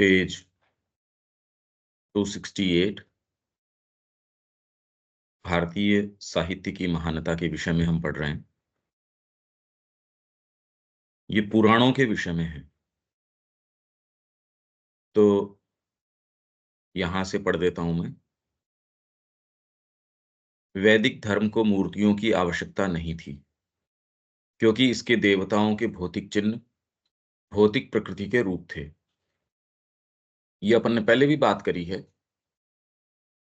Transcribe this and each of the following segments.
Page 268 भारतीय साहित्य की महानता के विषय में हम पढ़ रहे हैं। ये पुराणों के विषय में है, तो यहां से पढ़ देता हूं मैं। वैदिक धर्म को मूर्तियों की आवश्यकता नहीं थी, क्योंकि इसके देवताओं के भौतिक चिन्ह भौतिक प्रकृति के रूप थे। ये अपन ने पहले भी बात करी है।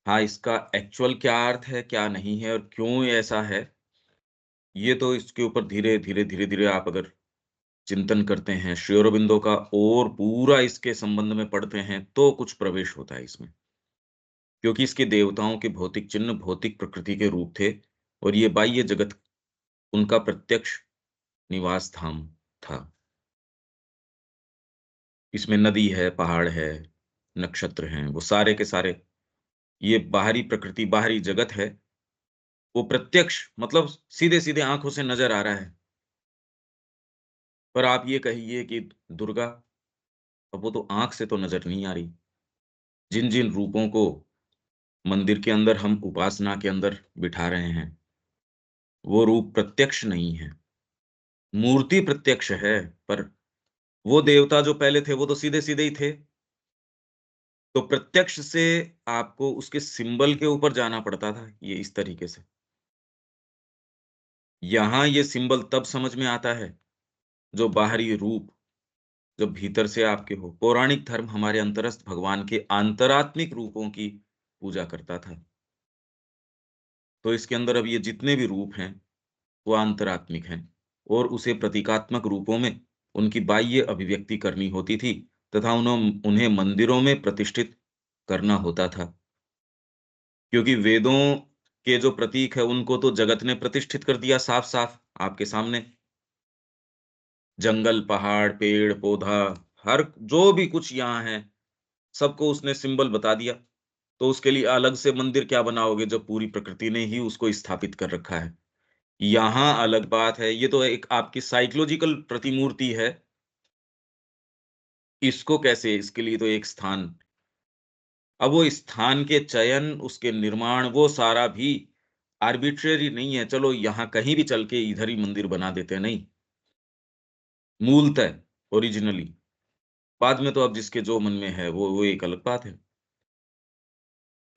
हाँ, इसका एक्चुअल क्या अर्थ है, क्या नहीं है और क्यों ऐसा है, ये तो इसके ऊपर धीरे धीरे आप अगर चिंतन करते हैं, श्री अरबिंदो का और पूरा इसके संबंध में पढ़ते हैं, तो कुछ प्रवेश होता है इसमें। क्योंकि इसके देवताओं के भौतिक चिन्ह भौतिक प्रकृति के रूप थे और ये बाह्य जगत उनका प्रत्यक्ष निवास धाम था। इसमें नदी है, पहाड़ है, नक्षत्र हैं, वो सारे के सारे, ये बाहरी प्रकृति, बाहरी जगत है, वो प्रत्यक्ष मतलब सीधे-सीधे आँखों से नज़र आ रहा है। पर आप ये कहिए कि दुर्गा, अब वो तो आँख से तो नज़र नहीं आ रही। जिन-जिन रूपों को मंदिर के अंदर हम उपासना के अंदर बिठा रहे हैं, वो रूप प्रत्यक्ष नहीं है। मूर्ति प्रत्यक्ष है, पर वो देवता जो पहले थे, वो तो सीधे-सीधे ही थे। तो प्रत्यक्ष से आपको उसके सिंबल के ऊपर जाना पड़ता था, ये इस तरीके से। यहाँ ये सिंबल तब समझ में आता है, जो बाहरी रूप, जो भीतर से आपके हो। पौराणिक धर्म हमारे अंतरस्थ भगवान के आंतरात्मिक रूपों की पूजा करता था। तो इसके अंदर अब ये जितने भी रूप हैं, वो आंतरात्मिक हैं और उसे प्रतीकात्मक रूपों में उनकी बाह्य अभिव्यक्ति करनी होती थी तथा उन्हें मंदिरों में प्रतिष्ठित करना होता था। क्योंकि वेदों के जो प्रतीक है, उनको तो जगत ने प्रतिष्ठित कर दिया साफ-साफ आपके सामने। जंगल, पहाड़, पेड़, पौधा, हर जो भी कुछ यहाँ है, सबको उसने सिंबल बता दिया। तो उसके लिए अलग से मंदिर क्या बनाओगे जब पूरी प्रकृति ने ही उसको स्थापित कर रखा है। यहाँ अलग बात है, ये तो एक आपकी साइकोलॉजिकल प्रतिमूर्ति है। इसको कैसे, इसके लिए तो एक स्थान, अब वो स्थान के चयन, उसके निर्माण, वो सारा भी आर्बिट्रेरी नहीं है, चलो यहाँ कहीं भी चल के इधर ही मंदिर बना देते हैं, नहीं। मूलतः, ओरिजिनली, बाद में तो अब जिसके जो मन में है, वो एक अलग बात है।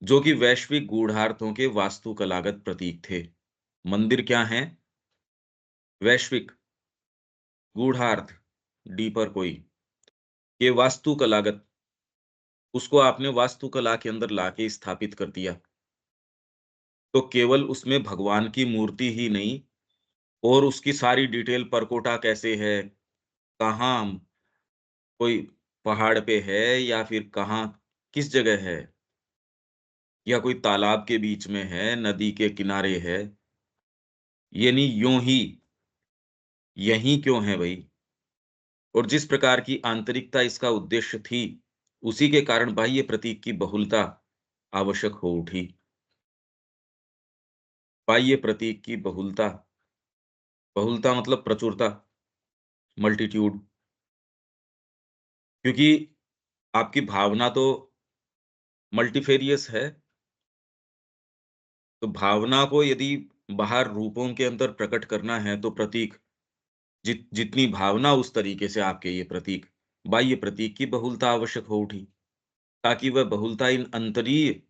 जो कि वैश्विक गूढ़ार्थों के वास्तुकलागत प्रतीक थे। मंदिर क्या हैं? वैश्विक गूढ़ार्थ, डीपर कोई, ये वास्तुकलागत, उसको आपने वास्तुकला के अंदर लाके स्थापित कर दिया। तो केवल उसमें भगवान की मूर्ति ही नहीं और उसकी सारी डिटेल परकोटा कैसे है, कहाँ, कोई पहाड़ पे है या फिर कहाँ, किस जगह है, या कोई तालाब के बीच में है, नदी के किनारे है, ये नहीं यूं ही, यहीं क्यों है भई? और जिस प्रकार की आंतरिकता इसका उद्देश्य थी, उसी के कारण बाह्य प्रतीक की बहुलता आवश्यक हो उठी। बाह्य प्रतीक की बहुलता, बहुलता मतलब प्रचुरता, मल्टीट्यूड, क्योंकि आपकी भावना तो मल्टीफेरियस है, तो भावना को यदि बाहर रूपों के अंदर प्रकट करना है, तो प्रतीक, जितनी भावना उस तरीके से आपके ये प्रतीक, बाह्य प्रतीक की बहुलता आवश्यक हो उठी, ताकि वह बहुलता इन अंतरीय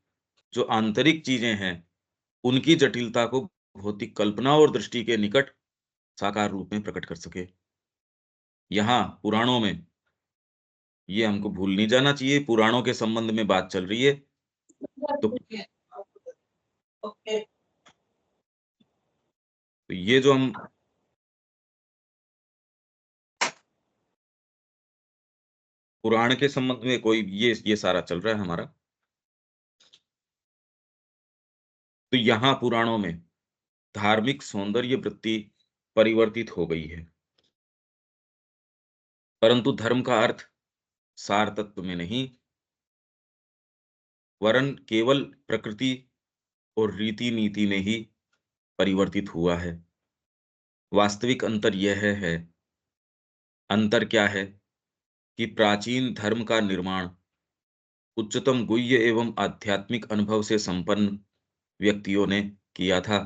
जो आंतरिक चीजें हैं, उनकी जटिलता को भौतिक कल्पना और दृष्टि के निकट साकार रूप में प्रकट कर सके। यहाँ पुराणों में ये हमको भूल नहीं जाना चाहिए, पुराणों के संबंध में बात चल रही है। तो ये जो हम पुराण के संबंध में कोई ये सारा चल रहा है हमारा। तो यहाँ पुराणों में धार्मिक सौंदर्य वृत्ति परिवर्तित हो गई है, परंतु धर्म का अर्थ सार तत्व में नहीं, वरन केवल प्रकृति और रीति नीति में ही परिवर्तित हुआ है। वास्तविक अंतर यह है, अंतर क्या है कि प्राचीन धर्म का निर्माण उच्चतम गुह्य एवं आध्यात्मिक अनुभव से संपन्न व्यक्तियों ने किया था,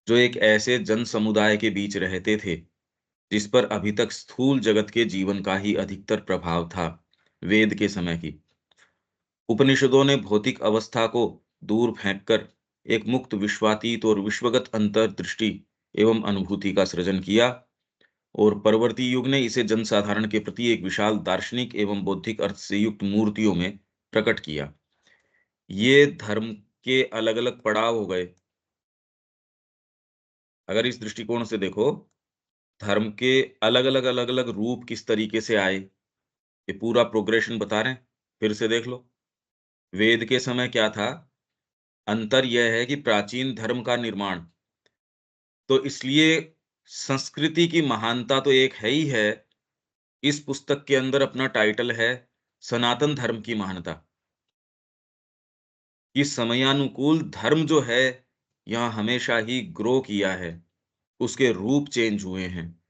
जो एक ऐसे जन समुदाय के बीच रहते थे जिस पर अभी तक स्थूल जगत के जीवन का ही अधिकतर प्रभाव था। वेद के समय की उपनिषदों ने भौतिक अवस्था को दूर फेंककर एक मुक्त विश्वातीत और विश्वगत अंतर्दृष्टि एवं अनुभूति का सृजन किया, और परवर्ती युग ने इसे जनसाधारण के प्रति एक विशाल दार्शनिक एवं बौद्धिक अर्थ से युक्त मूर्तियों में प्रकट किया। ये धर्म के अलग-अलग पड़ाव हो गए। अगर इस दृष्टिकोण से देखो, धर्म के अलग-अलग अलग-अलग रूप किस तरीके से आए, ये पूरा प्रोग्रेशन बता रहे हैं। फिर से देख लो। वेद के समय क्या था? अंतर यह है कि प्राचीन धर्म का निर्माण, तो इसलिए संस्कृति की महानता तो एक है ही है। इस पुस्तक के अंदर अपना टाइटल है सनातन धर्म की महानता। कि समयानुकूल धर्म जो है, यहाँ हमेशा ही ग्रो किया है। उसके रूप चेंज हुए हैं।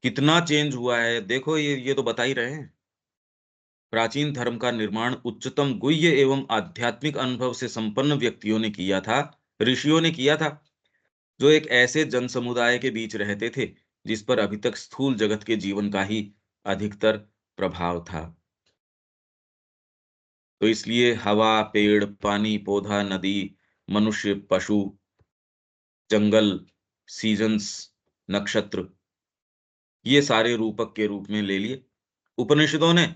कितना चेंज हुआ है, देखो ये तो बता ही रहे हैं। प्राचीन धर्म का निर्माण उच्चतम गुह्य एवं आध्यात्मिक अनुभव से संपन्न व्यक्तियों ने किया था, ऋषियों ने किया था, जो एक ऐसे जन समुदाय के बीच रहते थे, जिस पर अभी तक स्थूल जगत के जीवन का ही अधिकतर प्रभाव था। तो इसलिए हवा, पेड़, पानी, पौधा, नदी, मनुष्य, पशु, जंगल, सीजन्स, नक्षत्र, ये सारे रूपक के रूप में ले लिए। उपनिषदों ने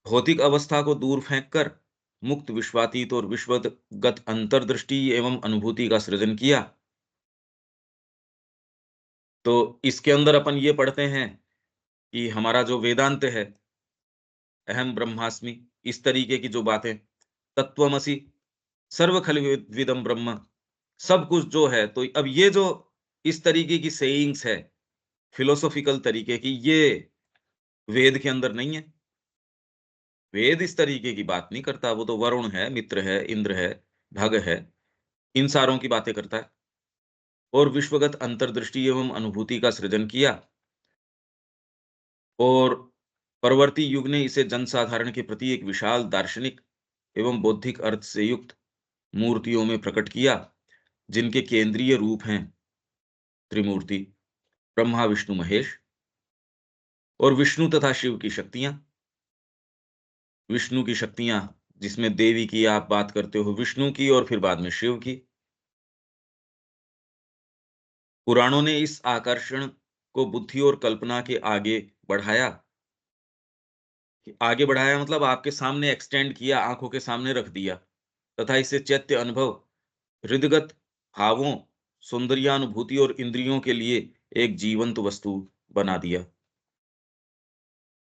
भौतिक अवस्था को दूर फेंककर मुक्त विश्वातीत और विश्वगत अंतर्दृष्टि एवं अनुभूति का सृजन किया। तो इसके अंदर अपन ये पढ़ते हैं कि हमारा जो वेदांत है, अहम ब्रह्मास्मि, इस तरीके की जो बातें, तत्वमसि, सर्व खल विदम ब्रह्म, सब कुछ जो है, तो अब ये जो इस तरीके की सेइंग्स है, फिलोसॉफिकल तरीके की, ये वेद के अंदर नहीं है। वेद इस तरीके की बात नहीं करता, वो तो वरुण है, मित्र है, इंद्र है, भग है, इन सारों की बातें करता है। और विश्वगत अंतर्दृष्टि एवं अनुभूति का सृजन किया, और परवर्ती युग ने इसे जनसाधारण के प्रति एक विशाल दार्शनिक एवं बौद्धिक अर्थ से युक्त मूर्तियों में प्रकट किया, जिनके केंद्रीय रूप हैं त्रिमूर्ति, ब्रह्मा, विष्णु, महेश, और विष्णु तथा शिव की शक्तियां। विष्णु की शक्तियां, जिसमें देवी की आप बात करते हो, विष्णु की, और फिर बाद में शिव की। पुराणों ने इस आकर्षण को बुद्धि और कल्पना के आगे बढ़ाया। आगे बढ़ाया मतलब आपके सामने एक्सटेंड किया, आंखों के सामने रख दिया, तथा इसे चैत्य अनुभव, हृदगत भावों, सौंदर्यानुभूति और इंद्रियों के लिए एक जीवंत वस्तु बना दिया।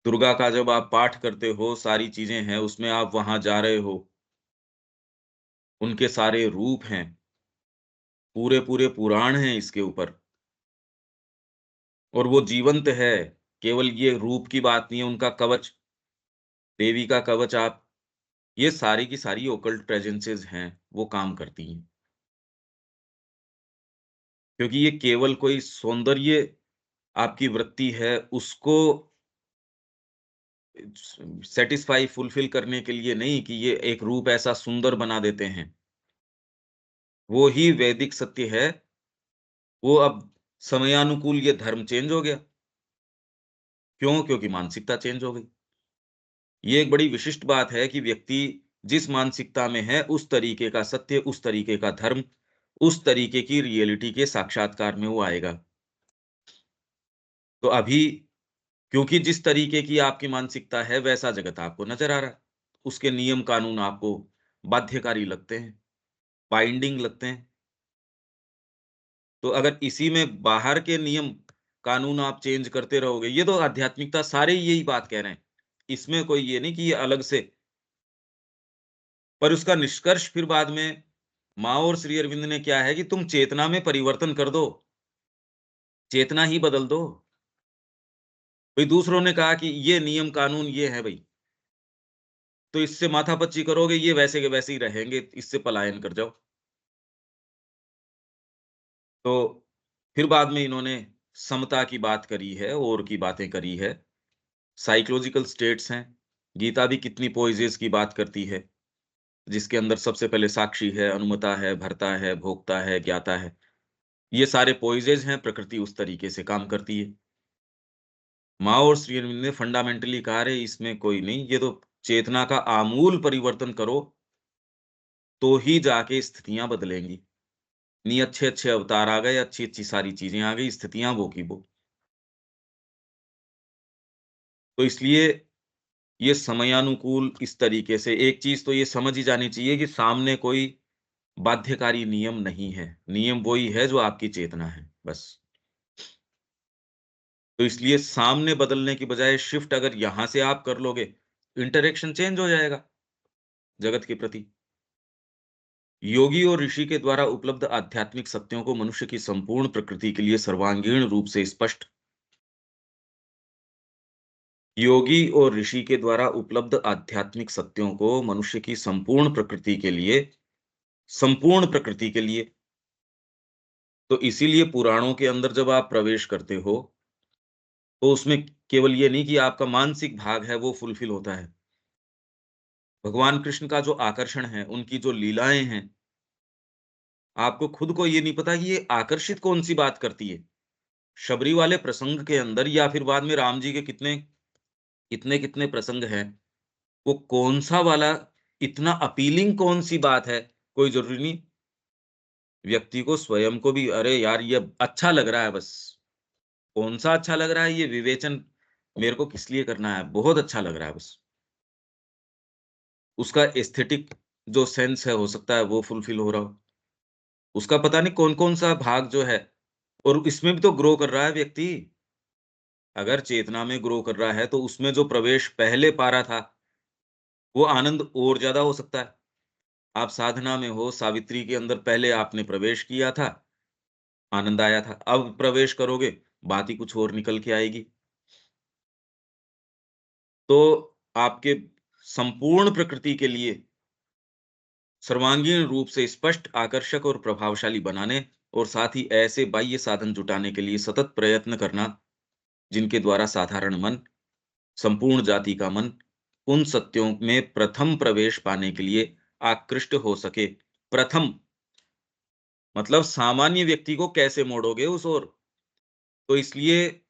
दुर्गा का जब आप पाठ करते हो, सारी चीजें हैं उसमें, आप वहां जा रहे हो, उनके सारे रूप हैं, पूरे पूरे पुराण हैं इसके ऊपर, और वो जीवंत है। केवल ये रूप की बात नहीं है, उनका कवच, देवी का कवच, आप, ये सारी की सारी ओकल्ट प्रेजेंसेस हैं, वो काम करती हैं। क्योंकि ये केवल कोई सौंदर्य आपकी वृत्ति है, उसको सेटिस्फाई, फुलफिल करने के लिए नहीं कि ये एक रूप ऐसा सुंदर बना देते हैं। वो ही वैदिक सत्य है। वो अब समयानुकूल ये धर्म चेंज हो गया। क्यों? क्योंकि मानसिकता चेंज हो गई। ये एक बड़ी विशिष्ट बात है कि व्यक्ति जिस मानसिकता में है, उस तरीके का सत्य, उस तरीके का धर्म, उस तरीके की रियलिटी के साक्षात्कार में वो आएगा। तो अभी क्योंकि जिस तरीके की आपकी मानसिकता है, वैसा जगत आपको नज़र आ रहा है। उसके नियम कानून आपको बाध्यकारी लगते हैं, बाइंडिंग लगते हैं। तो अगर इसी में बाहर के नियम कानून आप चेंज करते रहोगे, ये तो आध्यात्मिकता सारे ही यही बात कह रहे हैं। इसमें कोई ये नहीं कि ये अलग से, पर उसका निष्कर्ष फिर बाद में माओ और श्री अरविंद ने क्या है कि तुम चेतना में परिवर्तन कर दो, चेतना ही बदल दो। भाई दूसरों ने कहा कि ये नियम कानून ये है भई, तो इससे माथापच्ची करोगे, ये वैसे के वैसे ही रहेंगे, इससे पलायन कर जाओ। तो फिर बाद में इन्होंने समता की बात करी है और की बातें करी है। साइकोलॉजिकल स्टेट्स हैं, गीता भी कितनी पोइजेज की बात करती है, जिसके अंदर सबसे पहले साक्षी है, अनुमता है, भर्ता है, भोक्ता है, ज्ञाता है। ये सारे पोइजेज हैं, प्रकृति उस तरीके से काम करती है। माओ और श्री अरविंद ने फंडामेंटली कहा, "अरे! इसमें कोई नहीं, ये तो चेतना का आमूल परिवर्तन करो, तो ही जाके स्थितियाँ बदलेंगी। नहीं अच्छे-अच्छे अवतार आ गए, अच्छी-अच्छी सारी चीज़ें आ गई, स्थितियाँ वो की वो।" तो इसलिए ये समयानुकूल इस तरीके से एक चीज़ तो ये समझ ही जानी चाहिए कि सामने कोई बाध्यकारी नियम नहीं है। नियम वही है जो आपकी चेतना है, बस। तो इसलिए सामने बदलने की बजाय शिफ्ट अगर यहाँ से आप कर लोगे, इंटरैक्शन चेंज हो जाएगा जगत के प्रति। योगी और ऋषि के द्वारा उपलब्ध आध्यात्मिक सत्यों को मनुष्य की संपूर्ण प्रकृति के लिए सर्वांगीण रूप से स्पष्ट योगी और ऋषि के द्वारा उपलब्ध आध्यात्मिक सत्यों को मनुष्य की संपूर्ण प्रकृति के लिए तो इसीलिए पुराणों के अंदर जब आप प्रवेश करते हो, तो उसमें केवल ये नहीं कि आपका मानसिक भाग है वो फुलफिल होता है। भगवान कृष्ण का जो आकर्षण है, उनकी जो लीलाएँ हैं, आपको खुद को ये नहीं पता कि ये आकर्षित कौन-सी बात करती है। शबरी वाले प्रसंग के अंदर या फिर बाद में राम जी के कितने-कितने प्रसंग हैं, वो कौन-सा वाला इतना अपीलिंग कौन-सी बात है, कोई ज़रूरी नहीं, व्यक्ति को स्वयं को भी अरे यार! ये अच्छा लग रहा है बस। कौन-सा अच्छा लग रहा है ये विवेचन मेरे को किस लिए करना है, बहुत अच्छा लग रहा है बस। उसका एस्थेटिक जो सेंस है हो सकता है वो फुलफिल हो रहा हो। उसका पता नहीं कौन-कौन सा भाग जो है और इसमें भी तो ग्रो कर रहा है व्यक्ति। अगर चेतना में ग्रो कर रहा है तो उसमें जो प्रवेश पहले पा रहा था, वो आनंद और ज़्यादा हो सकता है। आप साधना में हो, सावित्री के अंदर पहले आपने प्रवेश किया था, आनंद आया था। अब प्रवेश करोगे, बात ही कुछ और निकल के आएगी। तो आपके संपूर्ण प्रकृति के लिए सर्वांगीण रूप से स्पष्ट, आकर्षक और प्रभावशाली बनाने और साथ ही ऐसे बाह्य साधन जुटाने के लिए सतत प्रयत्न करना, जिनके द्वारा साधारण मन, संपूर्ण जाति का मन, उन सत्यों में प्रथम प्रवेश पाने के लिए आकृष्ट हो सके। प्रथम मतलब सामान्य व्यक्ति को कैसे मोड़ोगे उस ओर? तो इसलिए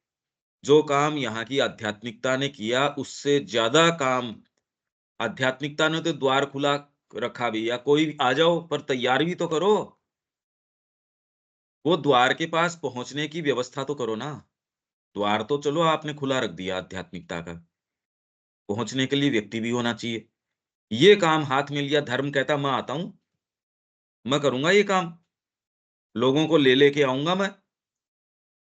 जो काम यहाँ की आध्यात्मिकता ने किया, उससे ज़्यादा काम आध्यात्मिकता ने तो द्वार खुला रखा भैया, कोई आ जाओ पर तैयार भी तो करो। वो द्वार के पास पहुँचने की व्यवस्था तो करो ना। द्वार तो चलो आपने खुला रख दिया आध्यात्मिकता का, पहुँचने के लिए व्यक्ति भी होना चाहिए। ये काम हाथ में लिया, धर्म कहता मैं आता हूँ, मैं करूँगा ये काम, लोगों को लेके आऊँगा मैं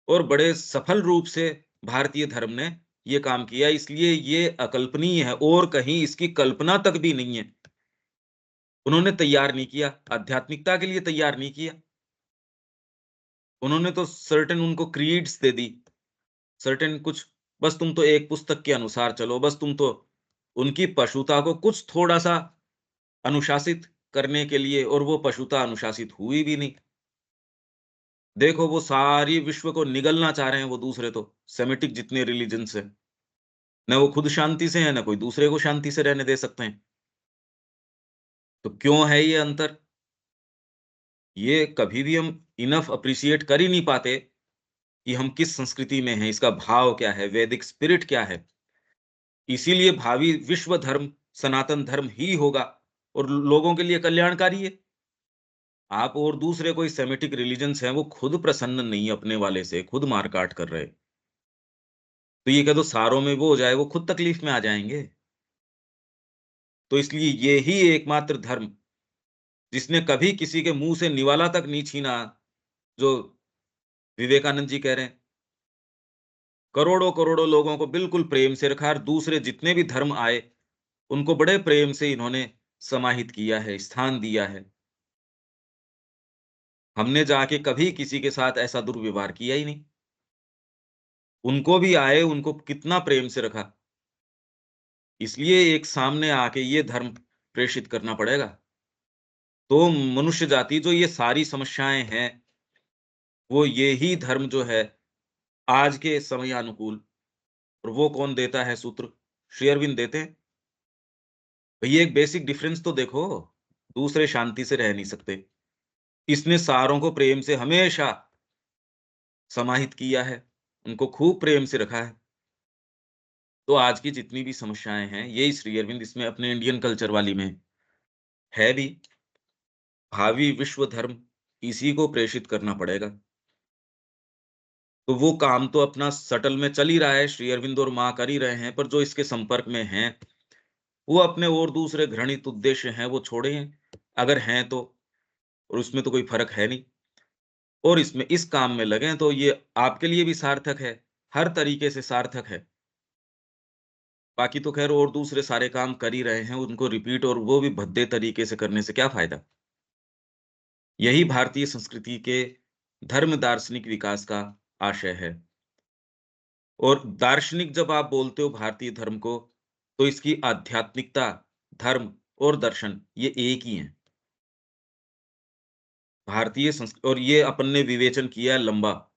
और बड़े सफल रूप से भारतीय धर्म ने ये काम किया, इसलिए ये अकल्पनीय है और कहीं इसकी कल्पना तक भी नहीं है। उन्होंने तैयार नहीं किया, आध्यात्मिकता के लिए तैयार नहीं किया। उन्होंने तो सर्टेन उनको क्रीड्स दे दी, सर्टेन कुछ बस तुम तो एक पुस्तक के अनुसार चलो, बस तुम तो उनकी पशुता को कुछ थोड़ा-सा अनुशासित करने के लिए और वो पशुता अनुशासित हुई भी नहीं। देखो वो सारी विश्व को निगलना चाह रहे हैं वो दूसरे तो, सेमिटिक जितने रिलिजन्स हैं। ना वो खुद शांति से हैं, ना कोई दूसरे को शांति से रहने दे सकते हैं। तो क्यों है ये अंतर? ये कभी भी हम इनफ एप्रिशिएट कर ही नहीं पाते कि हम किस संस्कृति में हैं, इसका भाव क्या है, वैदिक स्पिरिट क्या है। इसीलिए भावी विश्व धर्म सनातन धर्म ही होगा और लोगों के लिए कल्याणकारी है। आप और दूसरे कोई सेमिटिक रिलिजन्स हैं, वो खुद प्रसन्न नहीं अपने वाले से, खुद मार-काट कर रहे। तो ये कह दो सारों में वो हो जाए, वो खुद तकलीफ में आ जाएँगे। तो इसलिए ये ही एकमात्र धर्म, जिसने कभी किसी के मुँह से निवाला तक नहीं छीना, जो विवेकानंद जी कह रहे हैं, करोड़ों-करोड़ों लोगों को बिल्कुल प्रेम से रखा और दूसरे जितने भी धर्म आए, उनको बड़े प्रेम से इन्होंने समाहित किया है, स्थान दिया है। हमने जाके कभी किसी के साथ ऐसा दुर्व्यवहार किया ही नहीं। उनको भी आए, उनको कितना प्रेम से रखा। इसलिए एक सामने आके ये धर्म प्रेषित करना पड़ेगा। तो मनुष्य जाति जो ये सारी समस्याएँ हैं, वो ये ही धर्म जो है, आज के समयानुकूल और वो कौन देता है सूत्र? श्री अरविंद देते हैं। भई एक बेसिक डिफरेंस तो देखो, दूसरे शांति से रह नहीं सकते। इसने सारों को प्रेम से हमेशा समाहित किया है, उनको खूब प्रेम से रखा है। तो आज की जितनी भी समस्याएँ हैं, यही श्री अरविंद इसमें अपने इंडियन कल्चर वाली में है भी। भावी विश्व धर्म इसी को प्रेषित करना पड़ेगा। तो वो काम तो अपना सटल में चल ही रहा है, श्री अरविंद और माँ कर ही रहे हैं, पर जो इसके संपर्क में हैं, वो अपने और दूसरे घृणित उद्देश्य हैं, वो छोड़े हैं। अगर हैं तो, और उसमें तो कोई फ़र्क है नहीं, और इसमें इस काम में लगें तो ये आपके लिए भी सार्थक है, हर तरीके से सार्थक है। बाकी तो ख़ैर और दूसरे सारे काम कर ही रहे हैं, उनको रिपीट और वो भी भद्दे तरीके से करने से क्या फ़ायदा? यही भारतीय संस्कृति के धर्म दार्शनिक विकास का आशय है। और दार्शनिक जब आप बोलते हो भारतीय धर्म को, तो इसकी आध्यात्मिकता, धर्म और दर्शन ये एक ही हैं। भारतीय और ये अपन ने विवेचन किया है लंबा,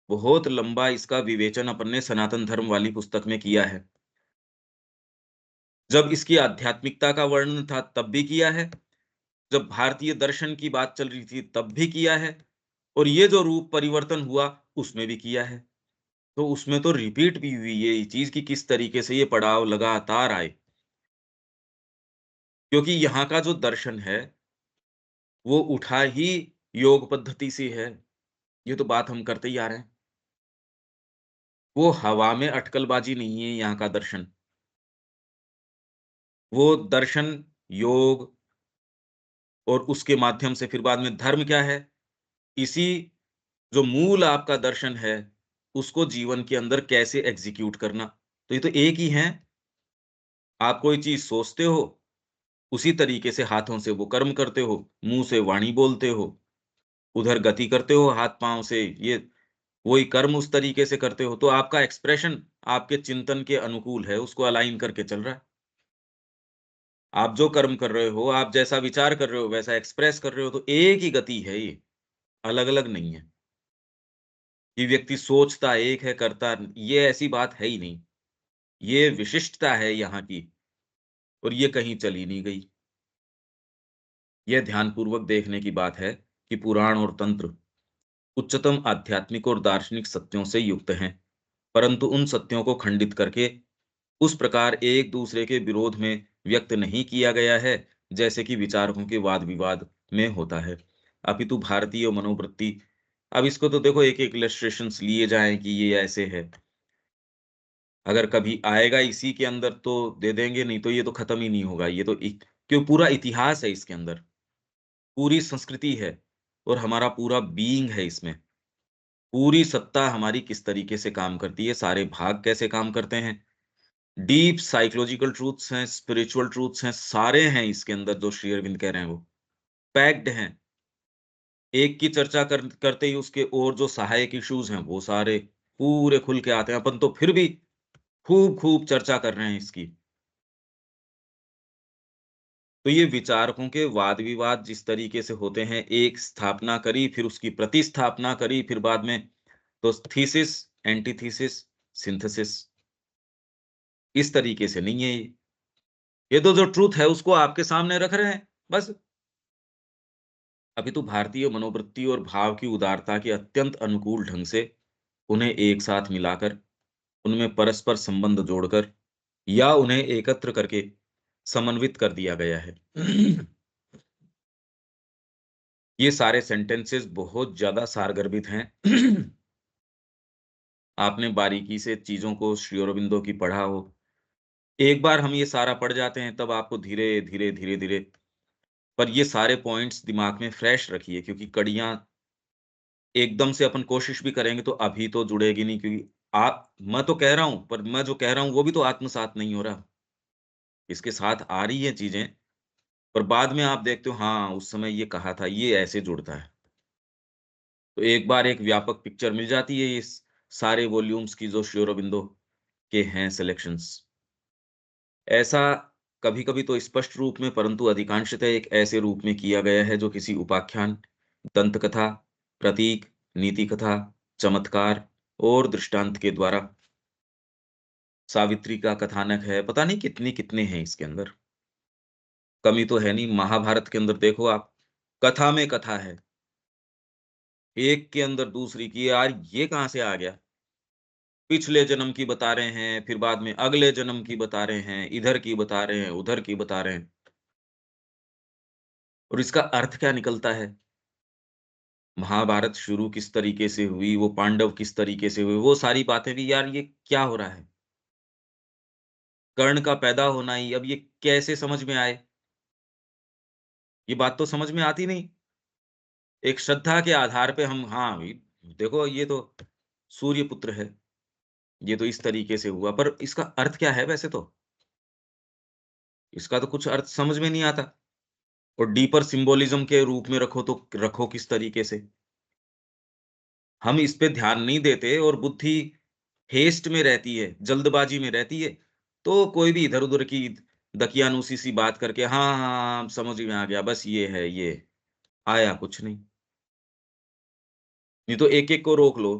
बहुत लंबा इसका विवेचन अपन ने सनातन धर्म वाली पुस्तक में किया है। जब इसकी आध्यात्मिकता का वर्णन था तब भी किया है, जब भारतीय दर्शन की बात चल रही थी तब भी किया है, और ये जो रूप परिवर्तन हुआ उसमें भी किया है। तो उसमें तो रिपीट भी हुई है ये चीज़ कि किस तरीके से ये पड़ाव लगातार आए। क्योंकि यहाँ का जो दर्शन है, वो उठा ही योग पद्धति से है। ये तो बात हम करते ही आ रहे हैं। वो हवा में अटकलबाजी नहीं है यहाँ का दर्शन। वो दर्शन, योग और उसके माध्यम से फिर बाद में धर्म क्या है? इसी जो मूल आपका दर्शन है, उसको जीवन के अंदर कैसे एग्ज़ीक्यूट करना। तो ये तो एक ही हैं। आप कोई चीज़ सोचते हो, उसी तरीके से हाथों से वो कर्म करते हो, मुँह से वाणी बोलते हो, उधर गति करते हो हाथ-पाँव से, ये वही कर्म उस तरीके से करते हो, तो आपका एक्सप्रेशन आपके चिंतन के अनुकूल है, उसको अलाइन करके चल रहा है। आप जो कर्म कर रहे हो, आप जैसा विचार कर रहे हो, वैसा एक्सप्रेस कर रहे हो, तो एक ही गति है ये, अलग-अलग नहीं है। ये व्यक्ति सोचता एक है, करता ये ऐसी बात है ही नहीं। ये विशिष्टता है यहाँ की, और ये कहीं चली नहीं गई। ये ध्यानपूर्वक देखने की बात है कि पुराण और तंत्र उच्चतम आध्यात्मिक और दार्शनिक सत्यों से युक्त हैं, परंतु उन सत्यों को खंडित करके उस प्रकार एक दूसरे के विरोध में व्यक्त नहीं किया गया है, जैसे कि विचारकों के वाद-विवाद में होता है। अपितु भारतीय मनोवृत्ति, अब इसको तो देखो एक-एक इलस्ट्रेशंस लिए जाएँ कि ये ऐसे है। अगर कभी आएगा इसी के अंदर तो दे देंगे, नहीं तो ये तो खत्म ही नहीं होगा। ये तो क्यों पूरा इतिहास है इसके अंदर, पूरी संस्कृति है और हमारा पूरा बीइंग है इसमें। पूरी सत्ता हमारी किस तरीके से काम करती है, सारे भाग कैसे काम करते हैं। डीप साइकोलॉजिकल ट्रूथ्स हैं, स्पिरिचुअल ट्रूथ्स हैं, सारे हैं इसके अंदर जो श्री अरविंद कह रहे हैं वो, पैक्ड हैं। एक की चर्चा करते ही उसके और जो सहायक इश्यूज़ हैं, वो सारे पूरे खुल के आते हैं। अपन तो फिर भी खूब-खूब चर्चा कर रहे हैं इसकी। तो ये विचारकों के वाद-विवाद जिस तरीके से होते हैं, एक स्थापना करी, फिर उसकी प्रतिस्थापना करी, फिर बाद में तो थीसिस, एंटीथीसिस, सिंथेसिस, इस तरीके से नहीं है ये। ये तो जो ट्रुथ है उसको आपके सामने रख रहे हैं, बस। अभी तो भारतीय मनोवृत्ति और भाव की उदारता के अत्यंत अनुकूल ढंग से उन्हें एक साथ मिलाकर, उनमें परस्पर संबंध जोड़कर या उन्हें एकत्र करके समन्वित कर दिया गया है। ये सारे सेंटेंसेस बहुत ज़्यादा सारगर्भित हैं। आपने बारीकी से चीज़ों को श्री अरबिंदो की पढ़ा हो। एक बार हम ये सारा पढ़ जाते हैं तब आपको धीरे-धीरे, धीरे-धीरे पर ये सारे पॉइंट्स दिमाग में फ्रेश रखिए, क्योंकि कड़ियाँ एकदम से अपन कोशिश भी करेंगे तो अभी तो जुड़ेगी नहीं, क्योंकि आप मैं तो कह रहा हूँ, पर मैं जो कह रहा हूँ वो भी तो आत्मसात नहीं हो रहा। इसके साथ आ रही हैं चीज़ें, पर बाद में आप देखते हो हाँ, उस समय ये कहा था, ये ऐसे जुड़ता है। तो एक बार एक व्यापक पिक्चर मिल जाती है इस सारे वॉल्यूम्स की जो श्री अरबिंदो के हैं सिलेक्शंस। ऐसा कभी-कभी तो स्पष्ट रूप में, परंतु अधिकांशतः एक ऐसे रूप में किया गया है जो किसी उपाख्यान, दंतकथा, प्रतीक, नीति कथा, चमत्कार और दृष्टांत के द्वारा। सावित्री का कथानक है, पता नहीं कितने-कितने हैं इसके अंदर। कमी तो है नहीं, महाभारत के अंदर देखो आप, कथा में कथा है, एक के अंदर दूसरी की यार ये कहाँ से आ गया? पिछले जन्म की बता रहे हैं, फिर बाद में अगले जन्म की बता रहे हैं, इधर की बता रहे हैं, उधर की बता रहे हैं। और इसका अर्थ क्या निकलता है? महाभारत शुरू किस तरीके से हुई, वो पांडव किस तरीके से हुए, वो सारी बातें भी यार ये क्या हो रहा है? कर्ण का पैदा होना ही अब ये कैसे समझ में आए? ये बात तो समझ में आती नहीं। एक श्रद्धा के आधार पे हम हाँ, भई देखो ये तो सूर्यपुत्र है, ये तो इस तरीके से हुआ, पर इसका अर्थ क्या है वैसे तो? इसका तो कुछ अर्थ समझ में नहीं आता और डीपर सिम्बोलिज़्म के रूप में रखो तो रखो किस तरीके से? हम इस पे ध्यान नहीं देते और बुद्धि हेस्ट में रहती है, जल्दबाजी में रहती है, तो कोई भी इधर-उधर की दकियानूसी सी बात करके हाँ, हाँ, हाँ, समझ में आ गया, बस ये है ये, आया कुछ नहीं। नहीं तो एक-एक को रोक लो,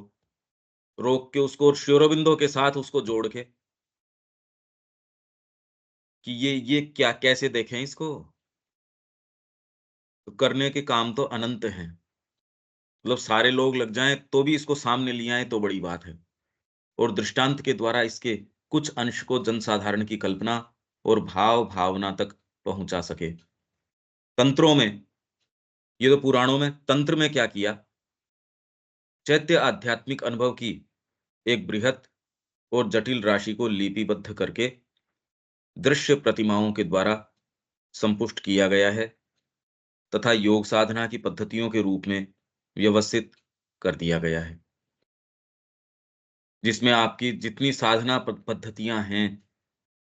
रोक के उसको श्योरोबिंदो के साथ उसको जोड़ के कि ये क्या कैसे देखें इसको? तो करने के काम तो अनंत हैं। मतलब सारे लोग लग जाएँ तो भी इसको सामने ले आएँ तो बड़ी बात है। और दृष्टांत के द्वारा इसके कुछ अंश को जनसाधारण की कल्पना और भाव-भावना तक पहुँचा सके। तंत्रों में, ये तो पुराणों में, तंत्र में क्या किया? चैत्य आध्यात्मिक अनुभव की एक बृहत और जटिल राशि को लिपिबद्ध करके दृश्य प्रतिमाओं के द्वारा संपुष्ट किया गया है तथा योग साधना की पद्धतियों के रूप में व्यवस्थित कर दिया गया है। जिसमें आपकी जितनी साधना पद्धतियाँ हैं,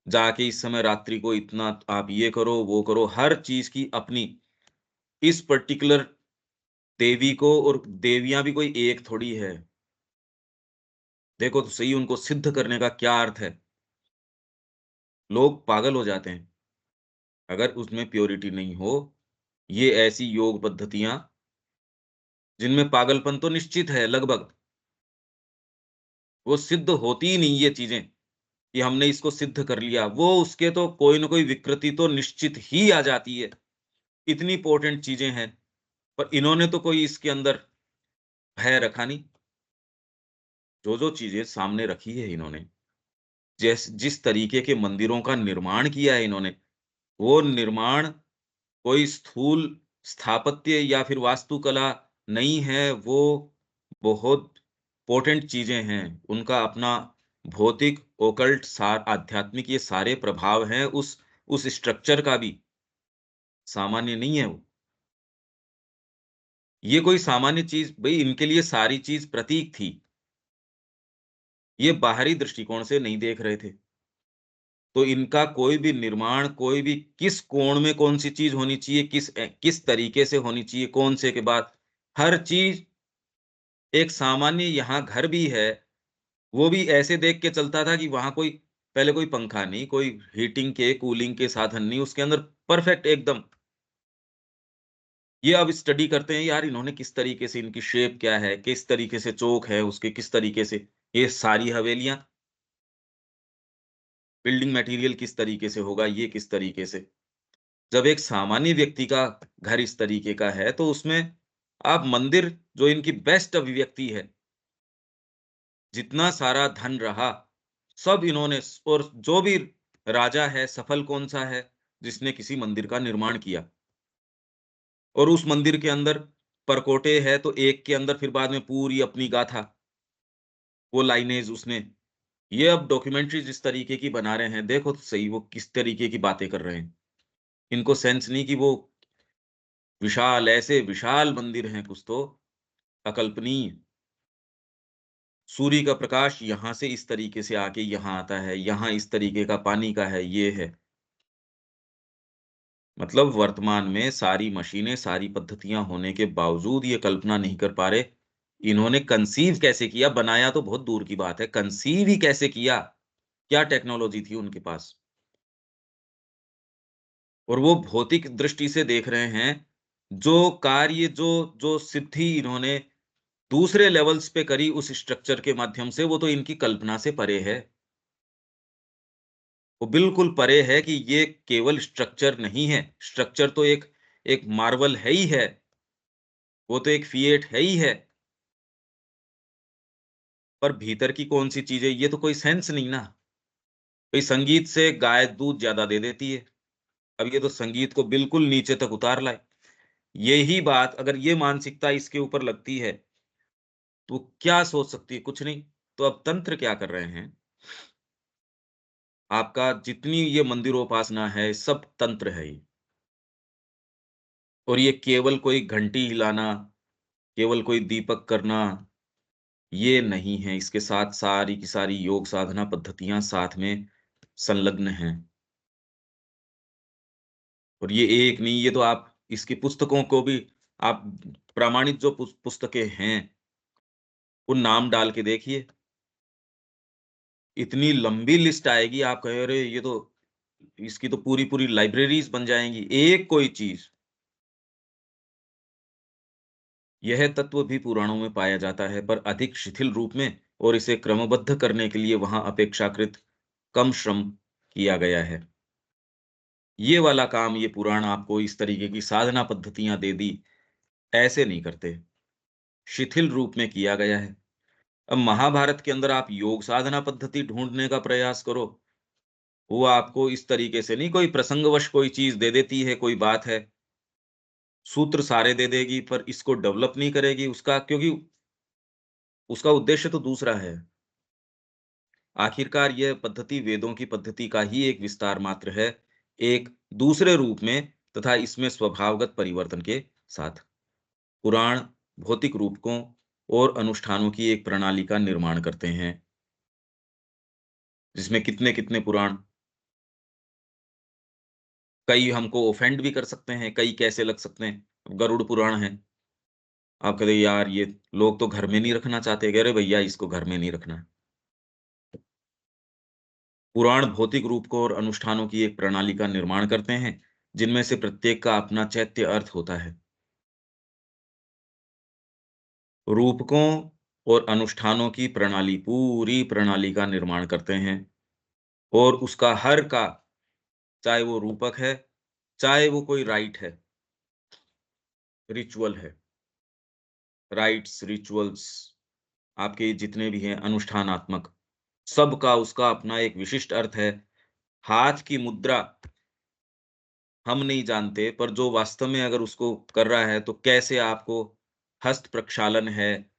जाके इस समय रात्रि को इतना आप ये करो, वो करो, हर चीज़ की अपनी इस पर्टिकुलर देवी को और देवियाँ भी कोई एक थोड़ी है। देखो तो सही उनको सिद्ध करने का क्या अर्थ है? लोग पागल हो जाते हैं। अगर उसमें प्योरिटी नहीं हो, ये ऐसी योग पद्धतियाँ जिनमें पागलपन तो निश्चित है लगभग, वो सिद्ध होती ही नहीं ये चीज़ें, कि हमने इसको सिद्ध कर लिया। वो उसके तो कोई न कोई विकृति तो निश्चित ही आ जाती है। इतनी पोटेंट चीज़ें हैं, पर इन्होंने तो कोई इसके अंदर भय रखा नहीं। जो-जो चीज़ें सामने रखी है इन्होंने, जिस तरीके के मंदिरों का निर्माण किया है इन्होंने, वो निर्माण कोई स्थूल स्थापत्य या फिर वास्तुकला नहीं है, वो बहुत पोटेंट चीज़ें हैं। उनका अपना भौतिक, ओकल्ट, आध्यात्मिक ये सारे प्रभाव हैं उस स्ट्रक्चर का भी, सामान्य नहीं है वो। ये कोई सामान्य चीज़ भई इनके लिए सारी चीज़ प्रतीक थी। ये बाहरी दृष्टिकोण से नहीं देख रहे थे। तो इनका कोई भी निर्माण, कोई भी किस कोण में कौन-सी चीज़ होनी चाहिए, किस तरीके से होनी चाहिए, कौन से के बाद, हर चीज़ एक सामान्य यहाँ घर भी है, वो भी ऐसे देख के चलता था कि वहाँ कोई पहले कोई पंखा नहीं, कोई हीटिंग के, कूलिंग के साधन नहीं, उसके अंदर परफेक्ट एकदम। ये अब स्टडी करते हैं यार इन्होंने किस तरीके से इनकी शेप क्या है, किस तरीके से चोक है उसके, किस तरीके से ये सारी हवेलियाँ, बिल्डिंग मटेरियल किस तरीके से होगा, ये किस तरीके से। जब एक सामान्य व्यक्ति का घर इस तरीके का है, तो उसमें आप मंदिर जो इनकी बेस्ट अभिव्यक्ति है, जितना सारा धन रहा, सब इन्होंने और जो भी राजा है, सफल कौन-सा है, जिसने किसी मंदिर का निर्माण किया और उस मंदिर के अंदर परकोटे है, तो एक के अंदर फिर बाद में पूरी अपनी गाथा, वो लाइनेज उसने ये अब डॉक्यूमेंट्री जिस तरीके की बना रहे हैं, देखो तो सही वो किस तरीके की बातें कर रहे हैं। इनको सेंस नहीं कि वो विशाल ऐसे विशाल मंदिर हैं कुछ तो, अकल्पनीय। सूर्य का प्रकाश यहाँ से इस तरीके से आके यहाँ आता है, यहाँ इस तरीके का पानी का है, ये है। मतलब वर्तमान में सारी मशीनें, सारी पद्धतियाँ होने के बावजूद ये कल्पना नहीं कर पा रहे, इन्होंने कंसीव कैसे किया? बनाया तो बहुत दूर की बात है, कंसीव ही कैसे किया? क्या टेक्नोलॉजी थी उनके पास? और वो भौतिक दृष्टि से देख रहे हैं, जो कार्य जो सिद्धि इन्होंने दूसरे लेवल्स पे करी उस स्ट्रक्चर के माध्यम से, वो तो इनकी कल्पना से परे है। वो बिल्कुल परे है कि ये केवल स्ट्रक्चर नहीं है, स्ट्रक्चर तो एक एक मार्वल है ही है, वो तो एक फिएट है ही है, पर भीतर की कौन-सी चीज़ है, ये तो कोई सेंस नहीं ना। भई संगीत से गाय दूध ज़्यादा दे देती है, अब ये तो संगीत को बिल्कुल नीचे तक उतार लाए। यही बात अगर ये मानसिकता इसके ऊपर लगती है, तो क्या सोच सकती है? कुछ नहीं। तो अब तंत्र क्या कर रहे हैं, आपका जितनी ये मंदिरोपासना है, सब तंत्र है ये। और ये केवल कोई घंटी हिलाना, केवल कोई दीपक करना, ये नहीं है। इसके साथ सारी की सारी योग साधना पद्धतियाँ साथ में संलग्न हैं। और ये एक नहीं, ये तो आप इसकी पुस्तकों को भी आप प्रामाणिक जो पुस्तकें हैं, उन नाम डाल के देखिए, इतनी लंबी लिस्ट आएगी, आप कहें, "अरे! ये तो इसकी तो पूरी-पूरी लाइब्रेरीज़ बन जाएँगी।" एक कोई चीज़, यह तत्व भी पुराणों में पाया जाता है, पर अधिक शिथिल रूप में, और इसे क्रमबद्ध करने के लिए वहाँ अपेक्षाकृत कम श्रम किया गया है। ये वाला काम ये पुराण आपको इस तरीके की साधना पद्धतियाँ दे दी, ऐसे नहीं करते। शिथिल रूप में किया गया है। अब महाभारत के अंदर आप योग साधना पद्धति ढूँढने का प्रयास करो, वो आपको इस तरीके से नहीं, कोई प्रसंगवश कोई चीज़ दे देती है, कोई बात है, सूत्र सारे दे देगी पर इसको डेवलप नहीं करेगी, उसका क्योंकि उसका उद्देश्य तो दूसरा है। आखिरकार यह पद्धति वेदों की पद्धति का ही एक विस्तार मात्र है, एक दूसरे रूप में, तथा इसमें स्वभावगत परिवर्तन के साथ। पुराण भौतिक रूपकों और अनुष्ठानों की एक प्रणाली का निर्माण करते हैं, जिसमें कितने-कितने पुराण, कई हमको ऑफेंड भी कर सकते हैं, कई कैसे लग सकते हैं। गरुड़ पुराण है, आप कहते यार ये लोग तो घर में नहीं रखना चाहते, कह रहे भैया इसको घर में नहीं रखना है। पुराण भौतिक रूपकों और अनुष्ठानों की एक प्रणाली का निर्माण करते हैं, जिनमें से प्रत्येक का अपना चैत्य अर्थ होता है। रूपकों और अनुष्ठानों की प्रणाली, पूरी प्रणाली का निर्माण करते हैं, और उसका हर का, चाहे वो रूपक है, चाहे वो कोई राइट है, रिचुअल है, राइट्स, रिचुअल्स, आपके जितने भी हैं अनुष्ठानात्मक, सबका उसका अपना एक विशिष्ट अर्थ है। हाथ की मुद्रा हम नहीं जानते, पर जो वास्तव में अगर उसको कर रहा है, तो कैसे आपको हस्त प्रक्षालन है,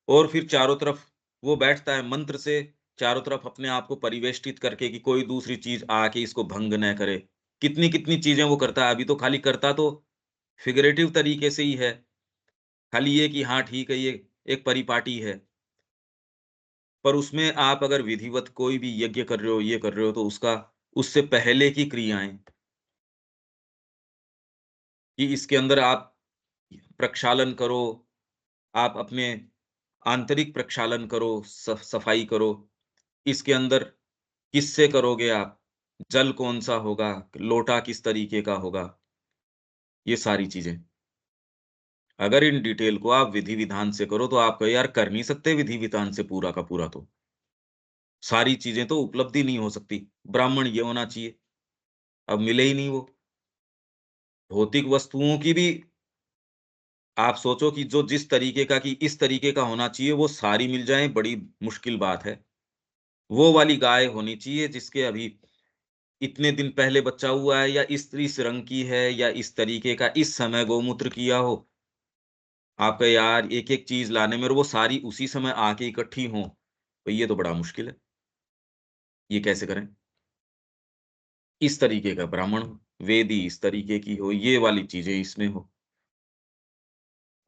और फिर चारों तरफ वो बैठता है मंत्र से, चारों तरफ अपने आप को परिवेष्टित करके कि कोई दूसरी चीज़ आके इसको भंग न करे। कितनी-कितनी चीज़ें वो करता है, अभी तो खाली करता तो फिगरेटिव तरीके से ही है, खाली ये कि हाँ, ठीक है, ये एक परिपाटी है। पर उसमें आप अगर विधिवत कोई भी यज्ञ कर रहे हो, ये कर रहे हो, तो उसका उससे पहले की क्रियाएँ, कि इसके अंदर आप प्रक्षालन करो, आप अपने आंतरिक प्रक्षालन करो, सफाई करो। इसके अंदर किससे करोगे आप? जल कौन-सा होगा? लोटा किस तरीके का होगा? ये सारी चीज़ें। अगर इन डिटेल को आप विधि-विधान से करो, तो आप कहो यार कर नहीं सकते विधि-विधान से पूरा का पूरा तो। सारी चीज़ें तो उपलब्धि नहीं हो सकती। ब्राह्मण ये होना चाहिए, अब मिले ही नहीं वो। भौतिक वस्तुओं की भी आप सोचो कि जो जिस तरीके का, कि इस तरीके का होना चाहिए, वो सारी मिल जाएँ, बड़ी मुश्किल बात है। वो वाली गाय होनी चाहिए जिसके अभी इतने दिन पहले बच्चा हुआ है, या इस रंग की है, या इस तरीके का इस समय गोमूत्र किया हो। आपका यार एक-एक चीज़ लाने में, और वो सारी उसी समय आके इकट्ठी हों, तो ये तो बड़ा मुश्किल है। ये कैसे करें? इस तरीके का ब्राह्मण हो, वेदी इस तरीके की हो, ये वाली चीज़ें इसमें हो।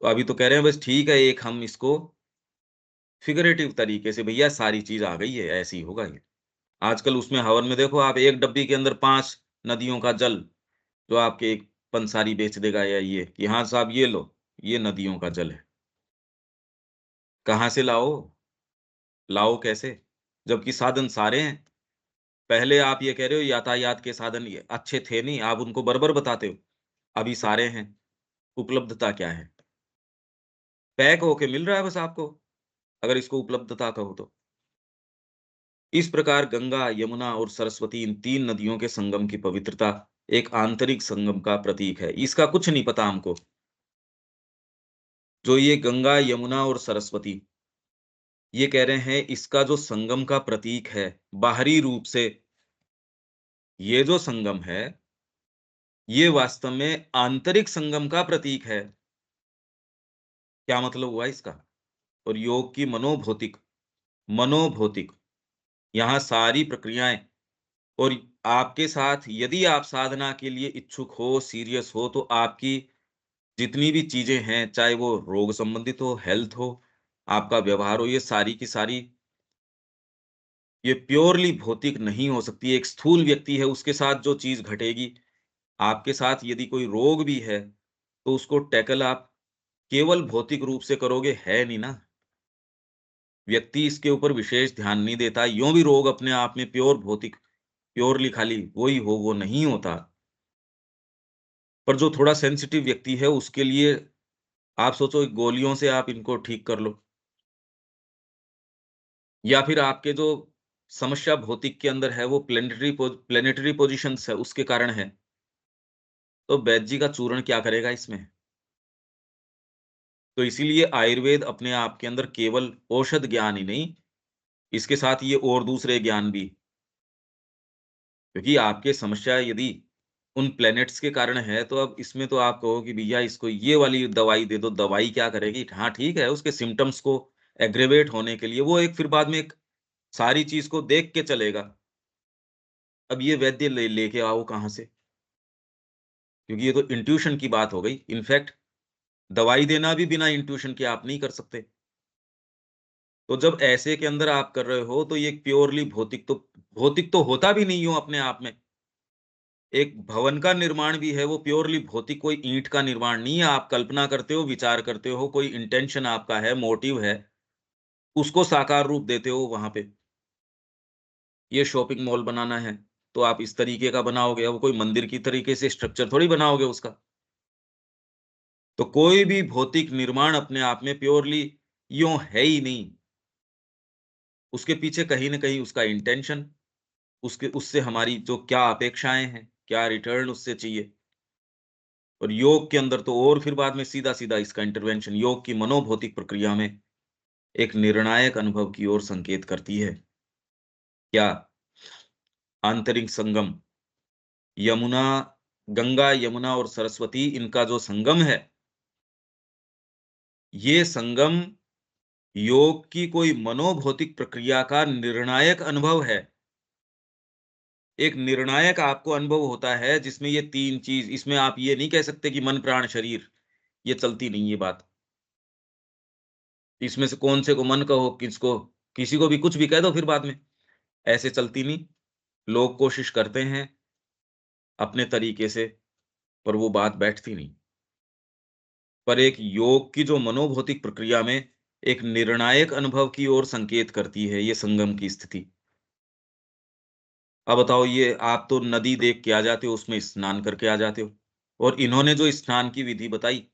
तो अभी तो कह रहे हैं बस ठीक है, एक हम इसको फिगरेटिव तरीके से, भैया सारी चीज़ आ गई है, ऐसे ही होगा ये। आजकल उसमें हवन में देखो आप, एक डब्बी के अंदर 5 नदियों का जल, जो आपके एक पंसारी बेच देगा, या ये कि हाँ साहब ये लो, ये नदियों का जल है। कहाँ से लाओ? लाओ कैसे? जबकि साधन सारे हैं। पहले आप ये कह रहे हो यातायात के साधन ये अच्छे थे नहीं, आप उनको बरोबर बताते हो। अभी सारे हैं, उपलब्धता क्या है? पैक होके मिल रहा है बस आपको, अगर इसको उपलब्धता कहो तो। इस प्रकार गंगा, यमुना और सरस्वती इन 3 नदियों के संगम की पवित्रता एक आंतरिक संगम का प्रतीक है। इसका कुछ नहीं पता हमको। जो ये गंगा, यमुना और सरस्वती, ये कह रहे हैं इसका जो संगम का प्रतीक है, बाहरी रूप से ये जो संगम है, ये वास्तव में आंतरिक संगम का प्रतीक है। क्या मतलब हुआ इसका? और योग की मनोभौतिक, यहाँ सारी प्रक्रियाएँ और आपके साथ यदि आप साधना के लिए इच्छुक हो, सीरियस हो, तो आपकी जितनी भी चीज़ें हैं, चाहे वो रोग संबंधित हो, हेल्थ हो, आपका व्यवहार हो, ये सारी की सारी ये प्योरली भौतिक नहीं हो सकती। एक स्थूल व्यक्ति है, उसके साथ जो चीज़ घटेगी, आपके साथ यदि कोई रोग भी है, तो उसको टैकल आप केवल भौतिक रूप से करोगे, है नहीं ना। व्यक्ति इसके ऊपर विशेष ध्यान नहीं देता, यूँ भी रोग अपने आप में प्योर भौतिक, प्योरली खाली वही हो, वो नहीं होता। पर जो थोड़ा सेंसिटिव व्यक्ति है, उसके लिए आप सोचो गोलियों से आप इनको ठीक कर लो या फिर आपके जो समस्या भौतिक के अंदर है, वो प्लैनेटरी पोज़ीशंस है, उसके कारण है। तो वैद्य जी का चूर्ण क्या करेगा इसमें? तो इसीलिए आयुर्वेद अपने आप के अंदर केवल औषध ज्ञान ही नहीं, इसके साथ ये और दूसरे ज्ञान भी, क्योंकि आपकी समस्या यदि उन प्लैनेट्स के कारण है, तो अब इसमें तो आप कहो कि भैया इसको ये वाली दवाई दे दो, दवाई क्या करेगी? हाँ, ठीक है, उसके सिम्पटम्स को एग्रीवेट होने के लिए वो एक फिर बाद में एक सारी चीज़ को देख के चलेगा। अब ये वैद्य लेके आओ कहाँ से? क्योंकि ये तो इंट्यूशन की बात हो गई। इनफैक्ट दवाई देना भी बिना इंट्यूशन के आप नहीं कर सकते। तो जब ऐसे के अंदर आप कर रहे हो, तो ये प्योरली भौतिक तो होता भी नहीं हूँ अपने आप में। एक भवन का निर्माण भी है, वो प्योरली भौतिक कोई ईंट का निर्माण नहीं है। आप कल्पना करते हो, विचार करते हो, कोई इंटेंशन आपका है, मोटिव है, उसको साकार रूप देते हो वहाँ पे। ये शॉपिंग मॉल बनाना है, तो आप इस तरीके का बनाओगे, अब कोई मंदिर की तरीके से स्ट्रक्चर थोड़ी बनाओगे उसका। तो कोई भी भौतिक निर्माण अपने आप में प्योरली यूँ है ही नहीं। उसके पीछे कहीं न कहीं उसका इंटेंशन, उसके उससे हमारी जो क्या अपेक्षाएँ हैं, क्या रिटर्न उससे चाहिए। और योग के अंदर तो और फिर बाद में सीधा-सीधा इसका इंटरवेंशन योग की मनोभौतिक प्रक्रिया में एक निर्णायक अनुभव की ओर संकेत करती है। क्या? आंतरिक संगम, यमुना गंगा, यमुना और सरस्वती इनका जो संगम है, ये संगम योग की कोई मनोभौतिक प्रक्रिया का निर्णायक अनुभव है। एक निर्णायक आपको अनुभव होता है जिसमें ये 3 चीज़ इसमें आप ये नहीं कह सकते कि मन, प्राण, शरीर, ये चलती नहीं ये बात। इसमें से कौन से को मन कहो, किसको किसी को भी कुछ भी कह दो फिर बाद में, ऐसे चलती नहीं। लोग कोशिश करते हैं अपने तरीके से, पर वो बात बैठती नहीं। पर एक योग की जो मनोभौतिक प्रक्रिया में एक निर्णायक अनुभव की ओर संकेत करती है ये संगम की स्थिति। अब बताओ ये आप तो नदी देख के आ जाते हो, उसमें स्नान करके आ जाते हो और इन्होंने जो स्नान की विधि बताई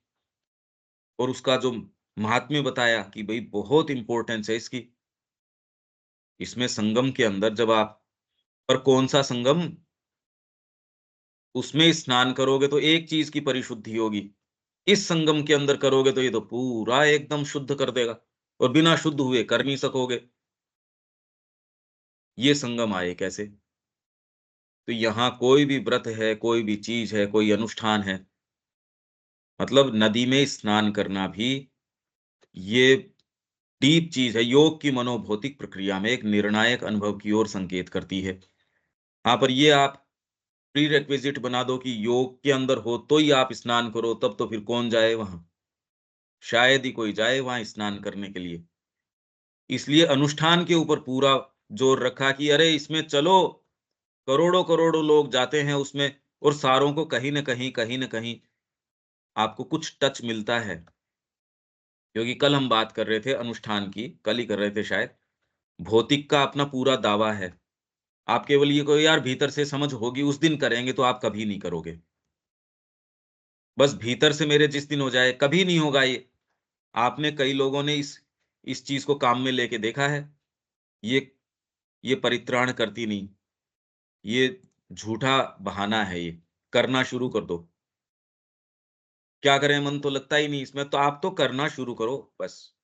और उसका जो महात्म्य बताया कि भई बहुत इम्पोर्टेंस है इसकी। इसमें संगम के अंदर जब आप पर कौन-सा संगम? उसमें स्नान करोगे तो एक चीज़ की परिशुद्धि होगी। इस संगम के अंदर करोगे तो ये तो पूरा एकदम शुद्ध कर देगा और बिना शुद्ध हुए कर नहीं सकोगे। ये संगम आए कैसे? तो यहाँ कोई भी व्रत है, कोई भी चीज़ है, कोई अनुष्ठान है, मतलब नदी में स्नान करना भी ये डीप चीज़ है। योग की मनोभौतिक प्रक्रिया में एक निर्णायक अनुभव की ओर संकेत करती है। हाँ, पर ये आप प्रीरेक्विज़िट बना दो कि योग के अंदर हो तो ही आप स्नान करो, तब तो फिर कौन जाए वहाँ? शायद ही कोई जाए वहाँ स्नान करने के लिए। इसलिए अनुष्ठान के ऊपर पूरा जोर रखा कि अरे इसमें चलो, करोड़ों-करोड़ों लोग जाते हैं उसमें और सारों को कहीं न कहीं आपको कुछ टच मिलता है। क्योंकि कल हम बात कर रहे थे अनुष्ठान की, कल ही कर रहे थे शायद। भौतिक का अपना पूरा दावा है। आप केवल ये कहो यार भीतर से समझ होगी, उस दिन करेंगे तो आप कभी नहीं करोगे। बस भीतर से मेरे जिस दिन हो जाए, कभी नहीं होगा ये। आपने कई लोगों ने इस चीज़ को काम में लेके देखा है। ये ये परित्राण करती नहीं, ये झूठा बहाना है ये, करना शुरू कर दो। क्या करें मन तो लगता ही नहीं इसमें, तो आप तो करना शुरू करो बस।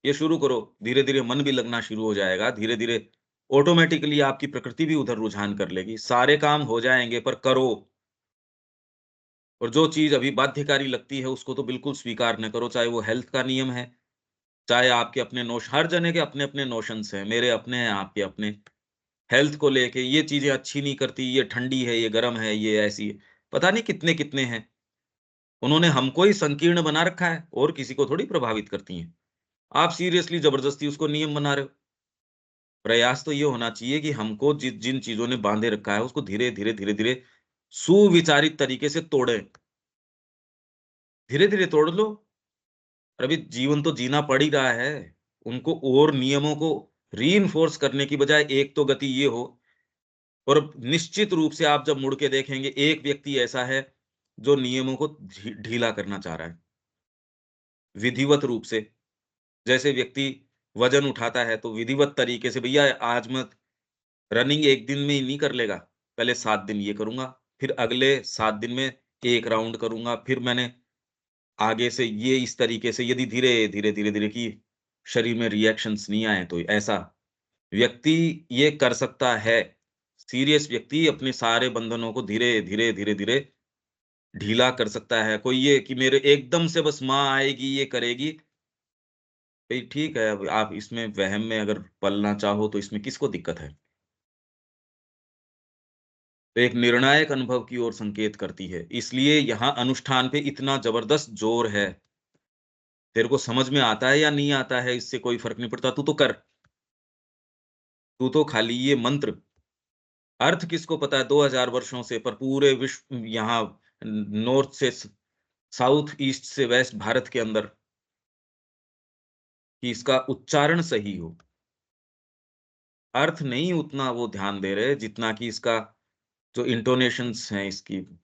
ये शुरू करो, धीरे-धीरे मन भी लगना शुरू हो जाएगा, धीरे-धीरे ऑटोमैटिकली आपकी प्रकृति भी उधर रुझान कर लेगी। सारे काम हो जाएँगे पर करो। और जो चीज़ अभी बाध्यकारी लगती है उसको तो बिल्कुल स्वीकार ना करो, चाहे वो हेल्थ का नियम है, चाहे आपके अपने हर जने के अपने-अपने नोशंस हैं, मेरे अपने हैं, आपके अपने। हेल्थ को लेके ये चीज़ें अच्छी नहीं करती, ये ठंडी है, ये गरम है, ये ऐसी है। पता नहीं कितने-कितने हैं। उन्होंने हमको ही संकीर्ण बना रखा है और किसी को थोड़ी प्रभावित करती हैं। आप सीरियसली ज़बरदस्ती उसको नियम बना रहे हो। प्रयास तो ये होना चाहिए कि हमको जिन चीज़ों ने बाँधे रखा है उसको धीरे-धीरे, धीरे-धीरे सुविचारित तरीके से तोड़ें। धीरे-धीरे तोड़ लो। और अभी जीवन तो जीना पड़ ही रहा है। उनको और नियमों को रीइन्फोर्स करने की बजाय एक तो गति ये हो। और निश्चित रूप से आप जब मुड़ के देखेंगे, एक व्यक्ति ऐसा है जो नियमों को ढीला करना चाह रहा है, विधिवत रूप से। जैसे व्यक्ति वज़न उठाता है तो विधिवत तरीके से भैया आज मैं रनिंग 1 दिन में ही नहीं कर लेगा, पहले 7 दिन ये करूँगा, फिर अगले 7 दिन में 1 राउंड करूँगा, फिर मैंने आगे से ये इस तरीके से यदि धीरे-धीरे कि शरीर में रिएक्शंस नहीं आए तो ऐसा व्यक्ति ये कर सकता है। सीरियस व्यक्ति अपने सारे बंधनों को धीरे-धीरे, धीरे-धीरे ढीला कर सकता है। कोई ये कि मेरे एकदम से बस माँ आएगी, ये करेगी, भई ठीक है, अब आप इसमें वहम में अगर पलना चाहो तो इसमें किसको दिक्कत है? तो एक निर्णायक अनुभव की ओर संकेत करती है। इसलिए यहाँ अनुष्ठान पे इतना ज़बरदस्त ज़ोर है। तेरे को समझ में आता है या नहीं आता है इससे कोई फ़र्क नहीं पड़ता, तू तो कर। तू तो खाली ये मंत्र अर्थ किसको पता है 2000 वर्षों से, पर पूरे विश्व यहाँ नॉर्थ से साउथ, ईस्ट से वेस्ट भारत के अंदर कि इसका उच्चारण सही हो। अर्थ नहीं उतना वो ध्यान दे रहे जितना कि इसका जो इंटोनेशंस हैं इसकी,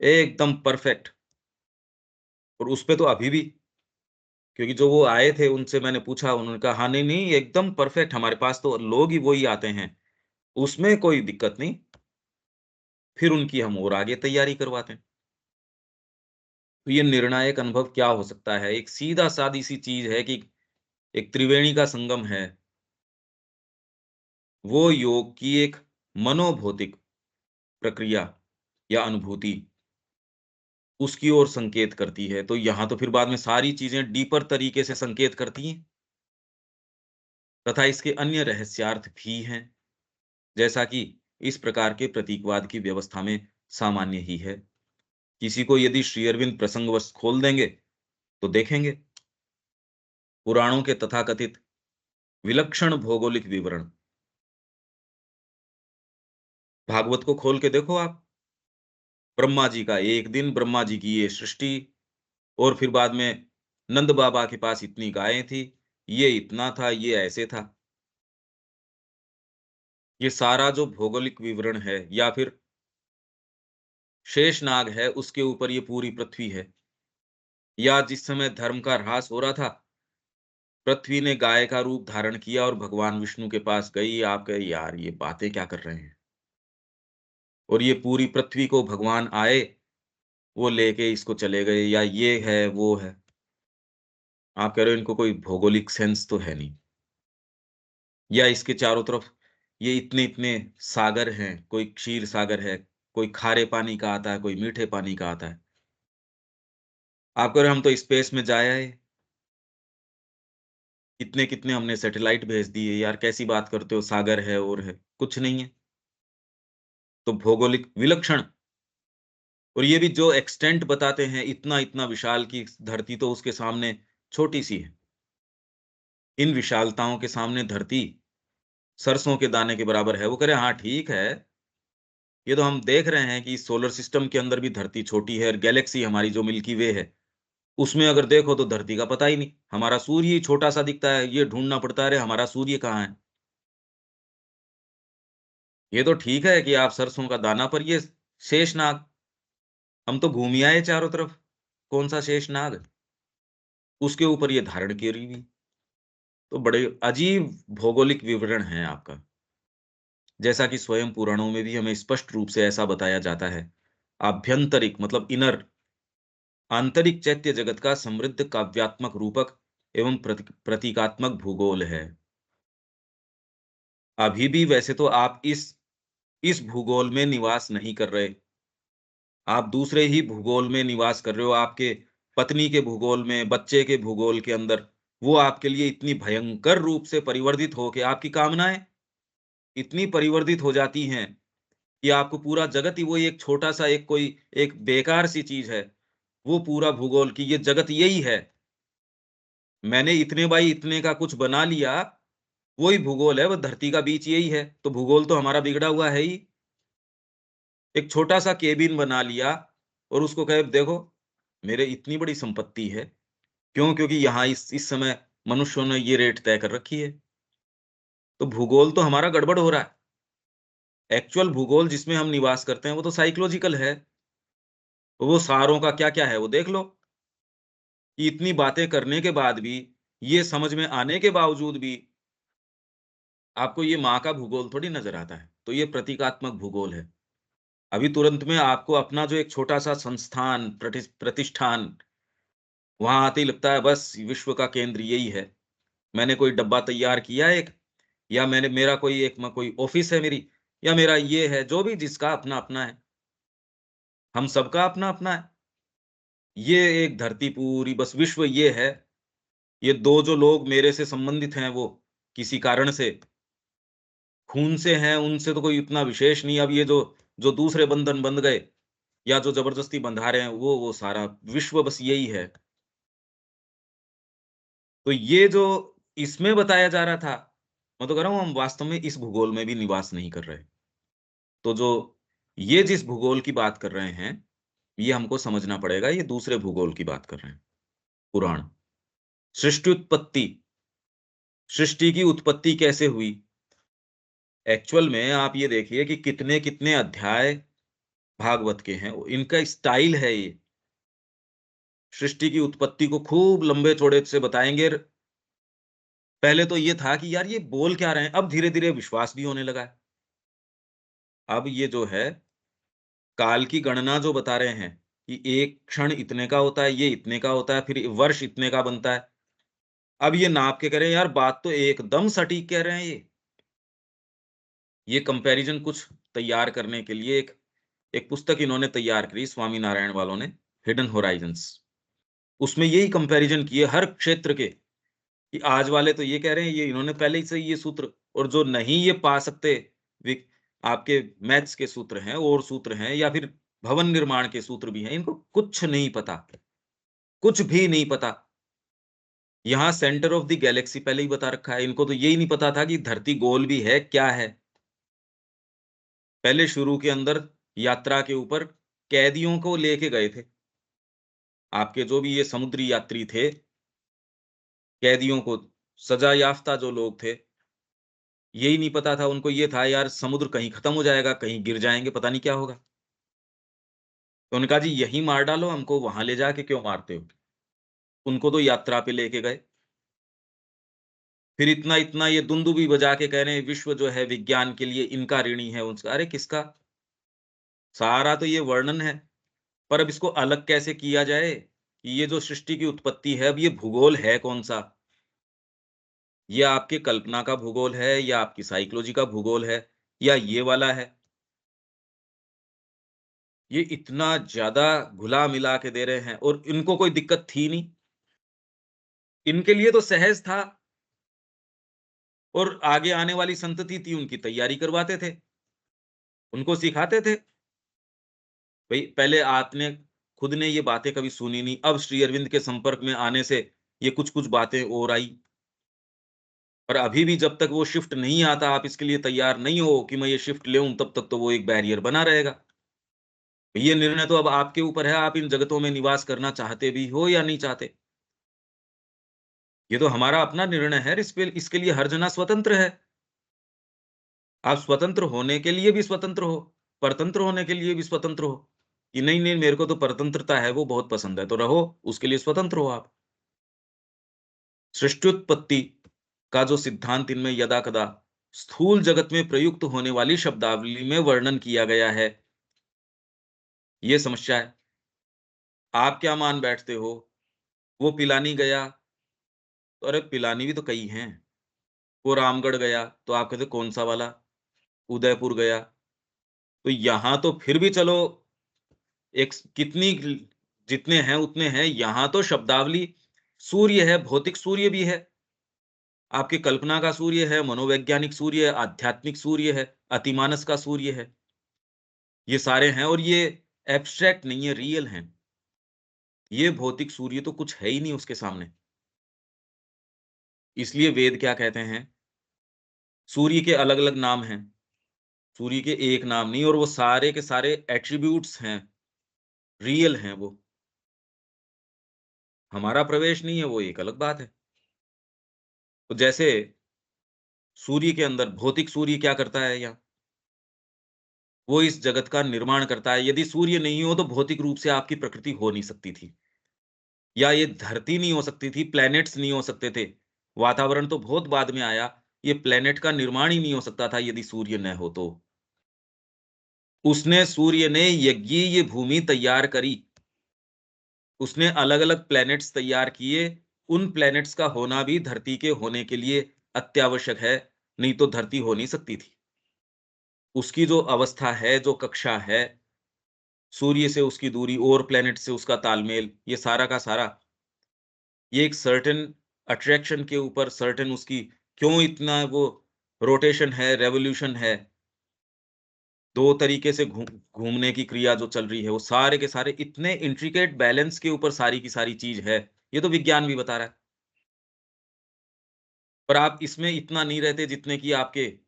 एकदम परफेक्ट। और उसपे तो अभी भी क्योंकि जो वो आए थे उनसे मैंने पूछा, उन्होंने कहा, "हाँ, नहीं, नहीं एकदम परफेक्ट हमारे पास तो लोग ही वही आते हैं, उसमें कोई दिक्कत नहीं।" फिर उनकी हम और आगे तैयारी करवाते हैं। तो ये निर्णायक अनुभव क्या हो सकता है? एक सीधा-सादी सी चीज़ है कि एक त्रिवेणी का संगम है, वो योग की एक मनोभौतिक प्रक्रिया या अनुभूति उसकी ओर संकेत करती है। तो यहाँ तो फिर बाद में सारी चीज़ें डीपर तरीके से संकेत करती हैं तथा इसके अन्य रहस्यार्थ भी हैं, जैसा कि इस प्रकार के प्रतीकवाद की व्यवस्था में सामान्य ही है। किसी को यदि श्री अरविंद प्रसंगवश खोल देंगे, तो देखेंगे पुराणों के तथाकथित विलक्षण भौगोलिक विवरण, भागवत को खोल के देखो आप, ब्रह्मा जी का एक दिन, ब्रह्मा जी की ये सृष्टि और फिर बाद में नंद बाबा के पास इतनी गायें थी, ये इतना था, ये ऐसे था। ये सारा जो भौगोलिक विवरण है या फिर शेषनाग है, उसके ऊपर ये पूरी पृथ्वी है। या जिस समय धर्म का ह्रास हो रहा था, पृथ्वी ने गाय का रूप धारण किया और भगवान विष्णु के पास गई, आप कहे यार ये बातें क्या कर रहे हैं? और ये पूरी पृथ्वी को भगवान आए, वो लेके इसको चले गए या ये है, वो है। आप कह रहे हो इनको कोई भौगोलिक सेंस तो है नहीं। या इसके चारों तरफ ये इतने-इतने सागर हैं, कोई क्षीर सागर है, कोई खारे पानी का आता है, कोई मीठे पानी का आता है। आप कह रहे हो हम तो स्पेस में जा आए, कितने-कितने हमने सैटेलाइट भेज दिए, यार कैसी बात करते हो सागर है और है, कुछ नहीं है। तो भौगोलिक विलक्षण और ये भी जो एक्सटेंट बताते हैं इतना-इतना विशाल कि धरती तो उसके सामने छोटी-सी है। इन विशालताओं के सामने धरती सरसों के दाने के बराबर है। वो कह रहे हैं हाँ ठीक है, ये तो हम देख रहे हैं कि इस सोलर सिस्टम के अंदर भी धरती छोटी है और गैलेक्सी हमारी जो मिल्की वे है, उसमें अगर देखो तो धरती का पता ही नहीं। हमारा सूर्य ही छोटा-सा दिखता है, ये ढूँढना पड़ता है, अरे हमारा सूर्य कहाँ है? ये तो ठीक है कि आप सरसों का दाना पर ये शेषनाग, हम तो घूम ही आए चारों तरफ, कौन-सा शेषनाग? उसके ऊपर ये धारण करी हुई। तो बड़े अजीब भौगोलिक विवरण है आपका। जैसा कि स्वयं पुराणों में भी हमें स्पष्ट रूप से ऐसा बताया जाता है। आभ्यंतरिक मतलब इनर आंतरिक चैत्य जगत का समृद्ध काव्यात्मक रूपक एवं प्रतीकात्मक भूगोल है। अभी भी वैसे तो आप इस भूगोल में निवास नहीं कर रहे। आप दूसरे ही भूगोल में निवास कर रहे हो, आपके पत्नी के भूगोल में, बच्चे के भूगोल के अंदर। वो आपके लिए इतनी भयंकर रूप से परिवर्तित हो के आपकी कामनाएँ इतनी परिवर्तित हो जाती हैं कि आपको पूरा जगत ही वही एक छोटा-सा एक कोई एक बेकार सी चीज़ है। वो पूरा भूगोल कि ये जगत यही है। मैंने इतने बाई इतने का कुछ बना लिया, वही भूगोल है, वो धरती का बीच यही है। तो भूगोल तो हमारा बिगड़ा हुआ है ही। एक छोटा-सा केबिन बना लिया और उसको कहे देखो, मेरे इतनी बड़ी संपत्ति है। क्यों? क्योंकि यहाँ इस समय मनुष्यों ने ये रेट तय कर रखी है। तो भूगोल तो हमारा गड़बड़ हो रहा है। एक्चुअल भूगोल जिसमें हम निवास करते हैं, वो तो साइकोलॉजिकल है। तो वो सारों का क्या-क्या है, वो देख लो। कि इतनी बातें करने के बाद भी, ये समझ में आने के बावजूद भी, आपको ये माँ का भूगोल थोड़ी नज़र आता है। तो ये प्रतीकात्मक भूगोल है। अभी तुरंत में आपको अपना जो एक छोटा-सा संस्थान, प्रतिष्ठान, वहाँ आते ही लगता है बस विश्व का केंद्र यही है। मैंने कोई डब्बा तैयार किया एक या मैंने मेरा कोई एक म कोई ऑफ़िस है मेरी या मेरा ये है, जो भी जिसका अपना-अपना है। हम सबका अपना-अपना है। ये एक धरती पूरी बस विश्व ये है। ये 2 जो लोग मेरे से संबंधित हैं वो किसी कारण से खून से हैं, उनसे तो कोई इतना विशेष नहीं। अब ये जो दूसरे बंधन बंध गए या जो ज़बरदस्ती बंधा रहे हैं, वो सारा विश्व बस यही है। तो ये जो इसमें बताया जा रहा था, मैं तो कह रहा हूँ हम वास्तव में इस भूगोल में भी निवास नहीं कर रहे। तो जो ये जिस भूगोल की बात कर रहे हैं, ये हमको समझना पड़ेगा, ये दूसरे भूगोल की बात कर रहे हैं, पुराण। सृष्टि उत्पत्ति, सृष्टि की उत्पत्ति कैसे हुई? एक्चुअल में आप ये देखिए कि कितने-कितने अध्याय भागवत के हैं, इनका स्टाइल है ये। सृष्टि की उत्पत्ति को खूब लंबे-चौड़े से बताएँगे। पहले तो ये था कि यार ये बोल क्या रहे हैं? अब धीरे-धीरे विश्वास भी होने लगा है। अब ये जो है, काल की गणना जो बता रहे हैं कि एक क्षण इतने का होता है, ये इतने का होता है, फिर वर्ष इतने का बनता है। अब ये नाप के कह रहे हैं, यार बात तो एकदम सटीक कह रहे हैं ये। ये कंपैरिज़न कुछ तैयार करने के लिए एक एक पुस्तक इन्होंने तैयार करी स्वामी नारायण वालों ने, हिडन होराइज़न्स। उसमें यही कंपैरिज़न किए हर क्षेत्र के, कि आज वाले तो ये कह रहे हैं, ये इन्होंने पहले ही से ये सूत्र और जो नहीं ये पा सकते, विक आपके मैथ्स के सूत्र हैं और सूत्र हैं या फिर भवन निर्माण के सूत्र भी हैं, इनको कुछ नहीं पता, कुछ भी नहीं पता। यहाँ सेंटर ऑफ द गैलेक्सी पहले ही बता रखा है, इनको तो यही नहीं पता था कि धरती गोल भी है, क्या है? पहले शुरू के अंदर यात्रा के ऊपर कैदियों को लेके गए थे। आपके जो भी ये समुद्री यात्री थे, कैदियों को सज़ा याफ्ता जो लोग थे, यही नहीं पता था उनको ये था यार समुद्र कहीं खत्म हो जाएगा, कहीं गिर जाएँगे, पता नहीं क्या होगा। तो उन्होंने कहा जी यहीं मार डालो, हमको वहाँ ले जाके क्यों मारते हो? उनको तो यात्रा पे लेके गए। फिर इतना-इतना ये दुंदुभी बजा के कह रहे हैं विश्व जो है विज्ञान के लिए इनका ऋणी है उसका अरे किसका? सारा तो ये वर्णन है, पर अब इसको अलग कैसे किया जाए? कि ये जो सृष्टि की उत्पत्ति है, अब ये भूगोल है कौन-सा? ये आपके कल्पना का भूगोल है या आपकी साइकोलॉजी का भूगोल है या ये वाला है? ये इतना ज़्यादा घुला-मिला के दे रहे हैं और इनको कोई दिक्कत थी नहीं। इनके लिए तो सहज था और आगे आने वाली संतति थी उनकी तैयारी करवाते थे, उनको सिखाते थे। भई पहले आपने खुद ने ये बातें कभी सुनी नहीं, अब श्री अरविंद के संपर्क में आने से ये कुछ-कुछ बातें और आई। पर अभी भी जब तक वो शिफ्ट नहीं आता, आप इसके लिए तैयार नहीं हो कि मैं ये शिफ्ट लेऊँ, तब तक तो वो एक बैरियर बना रहेगा। ये निर्णय तो अब आपके ऊपर है, आप इन जगतों में निवास करना चाहते भी हो या नहीं चाहते। ये तो हमारा अपना निर्णय है, इसके लिए हर जना स्वतंत्र है। आप स्वतंत्र होने के लिए भी स्वतंत्र हो, परतंत्र होने के लिए भी स्वतंत्र हो, कि नहीं मेरे को तो परतंत्रता है वो बहुत पसंद है, तो रहो, उसके लिए स्वतंत्र हो आप। सृष्टि उत्पत्ति का जो सिद्धांत इनमें यदा-कदा स्थूल जगत में प्रयुक्त होने वाली शब्दावली में वर्णन किया गया है। ये समस्या है। आप क्या मान बैठते हो? वो पिलानी गया, तो अरे पिलानी भी तो कई हैं। वो रामगढ़ गया, तो आप कहते कौन-सा वाला? उदयपुर गया। तो यहाँ तो फिर भी चलो एक स कितनी ल जितने हैं उतने हैं, यहाँ तो शब्दावली सूर्य है, भौतिक सूर्य भी है। आपकी कल्पना का सूर्य है, मनोवैज्ञानिक सूर्य है, आध्यात्मिक सूर्य है, अतिमानस का सूर्य है। ये सारे हैं और ये एब्स्ट्रैक्ट नहीं है, रियल हैं। ये भौतिक सूर्य तो कुछ है ही नहीं उसके सामने। इसलिए वेद क्या कहते हैं, सूर्य के अलग-अलग नाम हैं। सूर्य के एक नाम नहीं और वो सारे के सारे एट्रिब्यूट्स हैं, रियल हैं वो। हमारा प्रवेश नहीं है, वो एक अलग बात है। तो जैसे सूर्य के अंदर भौतिक सूर्य क्या करता है यहाँ? वो इस जगत का निर्माण करता है। यदि सूर्य नहीं हो तो भौतिक रूप से आपकी प्रकृति हो नहीं सकती थी। या ये धरती नहीं हो सकती थी, प्लैनेट्स नहीं हो सकते थे। वातावरण तो बहुत बाद में आया, ये प्लैनेट का निर्माण ही नहीं हो सकता था यदि सूर्य न हो तो। उसने सूर्य ने यज्ञीय ये भूमि तैयार करी। उसने अलग-अलग प्लैनेट्स तैयार किए। उन प्लैनेट्स का होना भी धरती के होने के लिए अत्यावश्यक है, नहीं तो धरती हो नहीं सकती थी। उसकी जो अवस्था है, जो कक्षा है, सूर्य से उसकी दूरी और प्लैनेट से उसका तालमेल, ये सारा का सारा, ये एक सर्टेन अट्रैक्शन के ऊपर सर्टेन उसकी क्यों इतना वो रोटेशन है, रेवोल्यूशन है, 2 तरीके से घूमने की क्रिया जो चल रही है, वो सारे के सारे इतने इंट्रिकेट बैलेंस के ऊपर सारी की सारी चीज़ है। ये तो विज्ञान भी बता रहा है। पर आप इसमें इतना नहीं रहते जितने कि आपके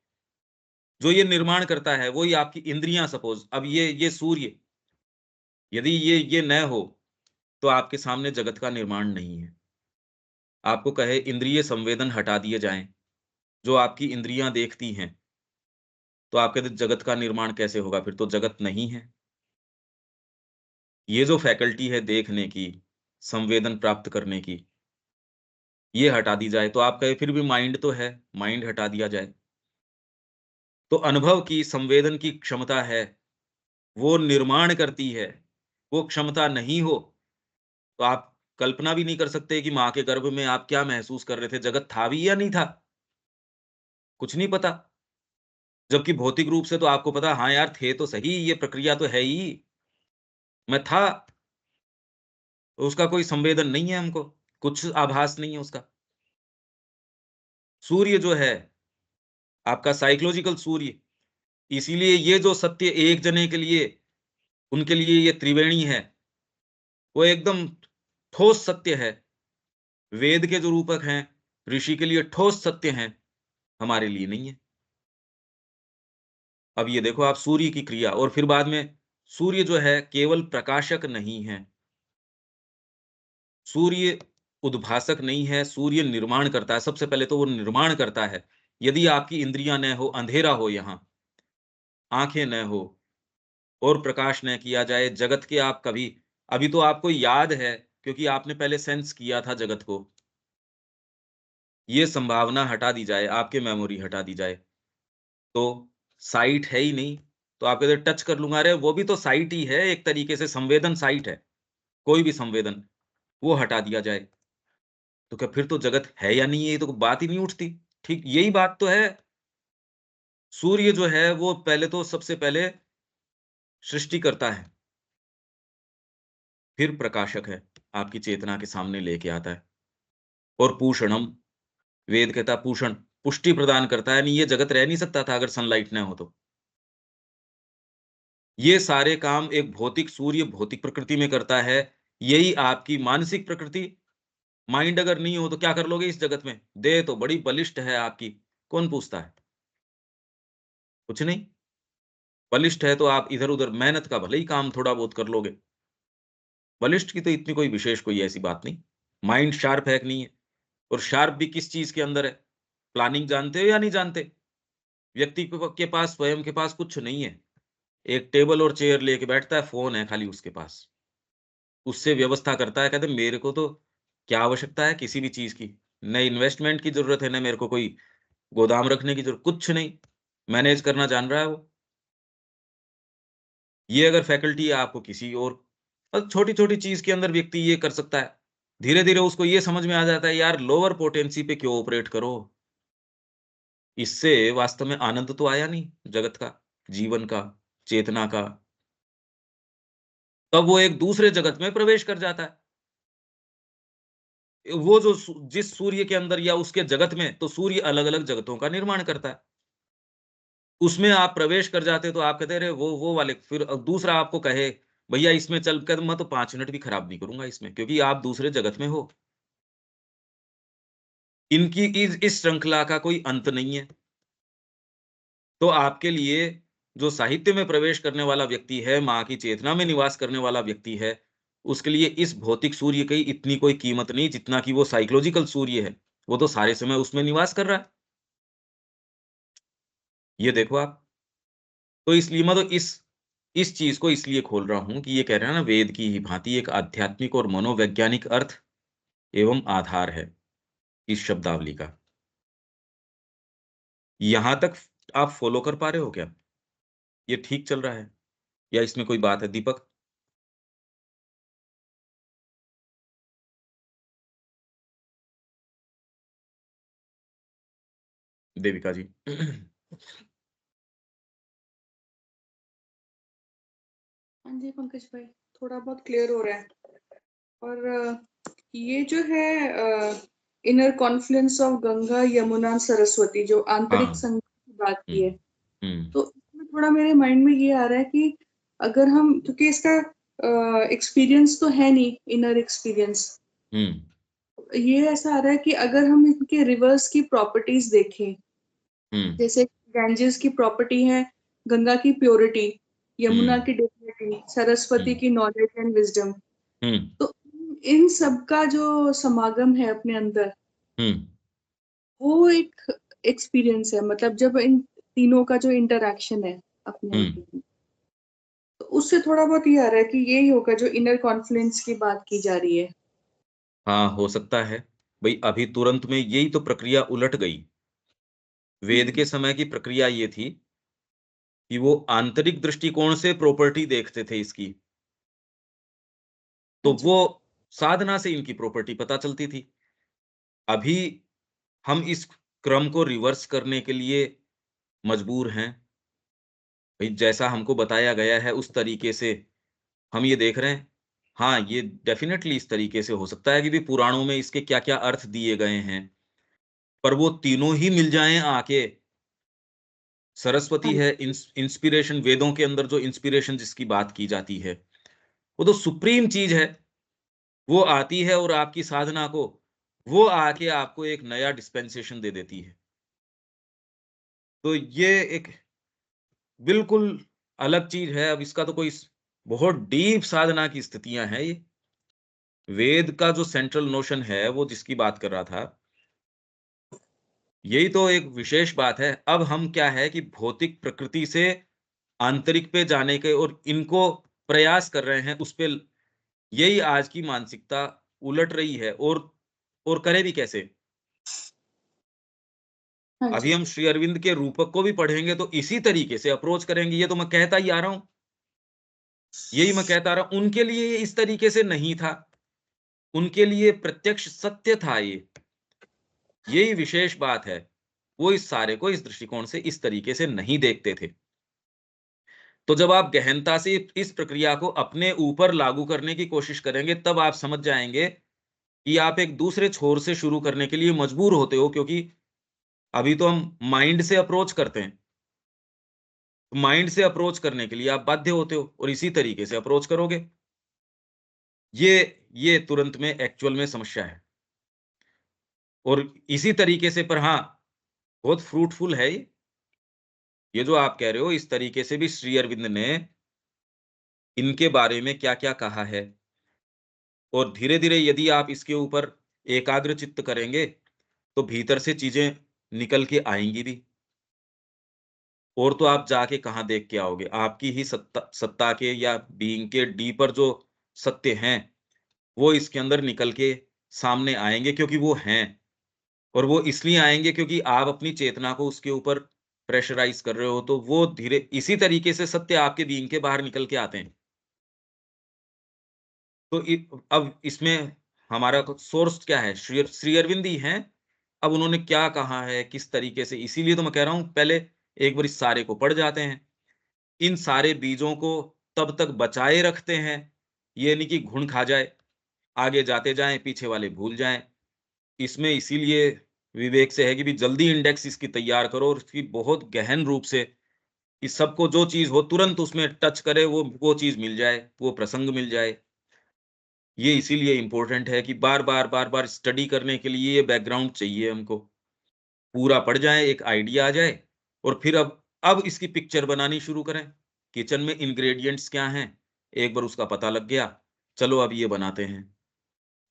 जो ये निर्माण करता है, वही आपकी इंद्रियाँ सपोज़ अब ये सूर्य, यदि ये न हो, तो आपके सामने जगत का निर्माण नहीं है। आपको कहे इंद्रिय संवेदन हटा दिए जाएँ, जो आपकी इंद्रियाँ देखती हैं, तो आप कहते जगत का निर्माण कैसे होगा? फिर तो जगत नहीं है। ये जो फैकल्टी है देखने की, संवेदन प्राप्त करने की, ये हटा दी जाए, तो आप कहे फिर भी माइंड तो है, माइंड हटा दिया जाए। तो अनुभव की, संवेदन की क्षमता है, वो निर्माण करती है। वो क्षमता नहीं हो, तो आप कल्पना भी नहीं कर सकते कि माँ के गर्भ में आप क्या महसूस कर रहे थे, जगत था भी या नहीं था? कुछ नहीं पता। जबकि भौतिक रूप से तो आपको पता हाँ यार, थे तो सही, ये प्रक्रिया तो है ही। मैं था, तो उसका कोई संवेदन नहीं है हमको, कुछ आभास नहीं है उसका। सूर्य जो है, आपका साइकोलॉजिकल सूर्य, इसीलिए ये जो सत्य एक जने के लिए उनके लिए ये त्रिवेणी है, वो एकदम ठोस सत्य है। वेद के जो रूपक हैं, ऋषि के लिए ठोस सत्य हैं, हमारे लिए नहीं है। अब ये देखो आप सूर्य की क्रिया और फिर बाद में सूर्य जो है केवल प्रकाशक नहीं है। सूर्य उद्भासक नहीं है, सूर्य निर्माण करता है। सबसे पहले तो वो निर्माण करता है। यदि आपकी इंद्रियाँ न हो, अंधेरा हो यहाँ, आँखें न हो और प्रकाश न किया जाए, जगत के आप कभी अभी तो आपको याद है क्योंकि आपने पहले सेंस किया था जगत को। ये संभावना हटा दी जाए, आपकी मेमोरी हटा दी जाए, तो साइट है ही नहीं। तो आप कहते टच कर लूँगा, अरे वो भी तो साइट ही है, एक तरीके से संवेदन साइट है। कोई भी संवेदन, वो हटा दिया जाए, तो क्या फिर तो जगत है या नहीं है, ये तो बात ही नहीं उठती। ठीक यही बात तो है। सूर्य जो है वो पहले तो सबसे पहले सृष्टि करता है, फिर प्रकाशक है, आपकी चेतना के सामने लेके आता है। और पूषणम, वेद कहता है पूषण, पुष्टि प्रदान करता है, नहीं ये जगत रह नहीं सकता था अगर सनलाइट ना हो तो। ये सारे काम एक भौतिक सूर्य भौतिक प्रकृति में करता है, यही आपकी मानसिक प्रकृति, माइंड अगर नहीं हो तो क्या कर लोगे इस जगत में? देह तो बड़ी बलिष्ठ है आपकी, कौन पूछता है? कुछ नहीं। बलिष्ठ है तो आप इधर-उधर मेहनत का भले ही काम थोड़ा बहुत कर लोगे। बलिष्ठ की तो इतनी कोई विशेष कोई ऐसी बात नहीं। माइंड शार्प है कि नहीं है? और शार्प भी किस चीज़ के अंदर है? प्लानिंग जानते हो या नहीं जानते? व्यक्ति के पास स्वयं के पास कुछ नहीं है। एक टेबल और चेयर लेके बैठता है, फ़ोन है खाली उसके पास। उससे व्यवस्था करता है, कहते मेरे को तो क्या आवश्यकता है किसी भी चीज़ की? न इन्वेस्टमेंट की ज़रूरत है, न मेरे को कोई गोदाम रखने की ज़रूरत, कुछ नहीं। मैनेज करना जान रहा है वो। ये अगर फैकल्टी है आपको किसी और छोटी-छोटी चीज़ के अंदर व्यक्ति ये कर सकता है। धीरे-धीरे उसको ये समझ में आ जाता है यार लोअर पोटेंसी पे क्यों ऑपरेट करो? इससे वास्तव में आनंद तो आया नहीं जगत का, जीवन का, चेतना का। तब वो एक दूसरे जगत में प्रवेश कर जाता है। वो जो जिस सूर्य के अंदर या उसके जगत में तो सूर्य अलग-अलग जगतों का निर्माण करता है। उसमें आप प्रवेश कर जाते तो आप कहते अरे वो वाले फिर दूसरा आपको कहे भैया इसमें चल कर मैं तो 5 मिनट भी खराब नहीं करूँगा इसमें क्योंकि आप दूसरे जगत में हो। इनकी इस श्रृंखला का कोई अंत नहीं है। तो आपके लिए जो साहित्य में प्रवेश करने वाला व्यक्ति है, माँ की चेतना में निवास करने वाला व्यक्ति है, उसके लिए इस भौतिक सूर्य की इतनी कोई कीमत नहीं जितना कि वो साइकोलॉजिकल सूर्य है। वो तो सारे समय उसमें निवास कर रहा है। ये देखो आप। तो इसलिए मैं तो इस चीज़ को इसलिए खोल रहा हूँ कि ये कह रहे हैं ना वेद की ही भाँति एक आध्यात्मिक और मनोवैज्ञानिक अर्थ एवं आधार है इस शब्दावली का। यहाँ तक आप फ़ॉलो कर पा रहे हो क्या? ये ठीक चल रहा है या इसमें कोई बात है दीपक? देविका जी? हाँ जी पंकज भाई, थोड़ा बहुत क्लियर हो रहा है। और ये जो है inner Confluence of Ganga Yamuna Saraswati, जो आंतरिक हाँ। संगम की बात हुँ, की है, हुँ, तो इसमें थोड़ा मेरे माइंड में ये आ रहा है कि अगर हम, क्योंकि इसका एक्सपीरियंस तो है नहीं, इनर एक्सपीरियंस, हुँ, ये ऐसा आ रहा है कि अगर हम इनके रिवर्स की प्रॉपर्टीज देखें, हुँ, जैसे गैंजेस की प्रॉपर्टी है गंगा की प्योरिटी, यमुना हुँ, की डिग्निटी, सरस्वती हुँ, की नॉलेज एंड विजडम, हुँ, तो इन सब का जो समागम है अपने अंदर, हुँ, वो एक एक्सपीरियंस है। मतलब जब इन तीनों का जो इंटरैक्शन है अपने हुँ। अंदर, तो उससे थोड़ा बहुत ये आ रहा है कि यही होगा जो इनर कॉन्फ्लुएंस की बात की जा रही है। हाँ, हो सकता है। भई अभी तुरंत में यही तो प्रक्रिया उलट गई। वेद के समय की प्रक्रिया ये थी कि वो आंतरिक दृष्टिकोण से प्रॉपर्टी देखते थे इसकी। तो हाँ जी। वो साधना से इनकी प्रॉपर्टी पता चलती थी। अभी हम इस क्रम को रिवर्स करने के लिए मजबूर हैं। भई जैसा हमको बताया गया है उस तरीके से हम ये देख रहे हैं। हाँ, ये डेफ़िनेटली इस तरीके से हो सकता है कि भी पुराणों में इसके क्या-क्या अर्थ दिए गए हैं। पर वो तीनों ही मिल जाएँ आके, हाँ सरस्वती है इंस्पिरेशन वेदों के अंदर जो इंस्पिरेशन जिसकी बात की जाती है, वो तो सुप्रीम चीज़ है। वो आती है और आपकी साधना को वो आके आपको एक नया डिस्पेंसेशन दे देती है। तो ये एक बिल्कुल अलग चीज़ है। अब इसका तो कोई बहुत डीप साधना की स्थितियाँ हैं ये। वेद का जो सेंट्रल नोशन है, वो जिसकी बात कर रहा था, यही तो एक विशेष बात है। अब हम क्या है कि भौतिक प्रकृति से आंतरिक पे जाने के और इनको प्रयास कर रहे हैं उस पे यही आज की मानसिकता उलट रही है और करे भी कैसे? हाँ अभी जी। हम श्री अरविंद के रूपक को भी पढ़ेंगे तो इसी तरीके से अप्रोच करेंगे, ये तो मैं कहता ही आ रहा हूँ। यही मैं कहता आ रहा हूँ, उनके लिए ये इस तरीके से नहीं था। उनके लिए प्रत्यक्ष सत्य था ये। यही विशेष बात है। वो इस सारे को इस दृष्टिकोण से इस तरीके से नहीं देखते थे। तो जब आप गहनता से इस प्रक्रिया को अपने ऊपर लागू करने की कोशिश करेंगे, तब आप समझ जाएँगे कि आप एक दूसरे छोर से शुरू करने के लिए मजबूर होते हो क्योंकि अभी तो हम माइंड से अप्रोच करते हैं। माइंड से अप्रोच करने के लिए आप बाध्य होते हो और इसी तरीके से अप्रोच करोगे। ये ये तुरंत में एक्चुअल में समस्या है और इसी तरीके से पर हाँ, बहुत फ्रूटफुल है ये। ये जो आप कह रहे हो इस तरीके से भी श्री अरविंद ने इनके बारे में क्या-क्या कहा है और धीरे-धीरे यदि आप इसके ऊपर एकाग्र चित्त करेंगे, तो भीतर से चीज़ें निकल के आएँगी भी और तो आप जाके कहाँ देख के आओगे? आपकी ही सत्ता सत्ता के या बीइंग के डीपर जो सत्य हैं, वो इसके अंदर निकल के सामने आएँगे क्योंकि वो हैं। और वो इसलिए आएँगे क्योंकि आप अपनी चेतना को उसके ऊपर प्रेशराइज़ कर रहे हो, तो वो धीरे इसी तरीके से सत्य आपके बीइंग के बाहर निकल के आते हैं। तो अब इसमें हमारा सोर्स क्या है? श्री अरविंद ही हैं। अब उन्होंने क्या कहा है, किस तरीके से, इसीलिए तो मैं कह रहा हूँ पहले एक बार इस सारे को पढ़ जाते हैं। इन सारे बीजों को तब तक बचाए रखते हैं, ये नहीं कि घुन खा जाए, आगे जाते जाएँ, पीछे वाले भूल जाएँ। इसमें इसीलिए विवेक से है कि भी जल्दी इंडेक्स इसकी तैयार करो और इसकी बहुत गहन रूप से इस सबको जो चीज़ हो तुरंत उसमें टच करे, वो चीज़ मिल जाए, वो प्रसंग मिल जाए। ये इसीलिए इम्पोर्टेंट है कि बार-बार, बार-बार स्टडी करने के लिए ये बैकग्राउंड चाहिए हमको। पूरा पढ़ जाएँ, एक आइडिया आ जाए और फिर अब इसकी पिक्चर बनानी शुरू करें। किचन में इंग्रीडिएंट्स क्या हैं? एक बार उसका पता लग गया, चलो अब ये बनाते हैं।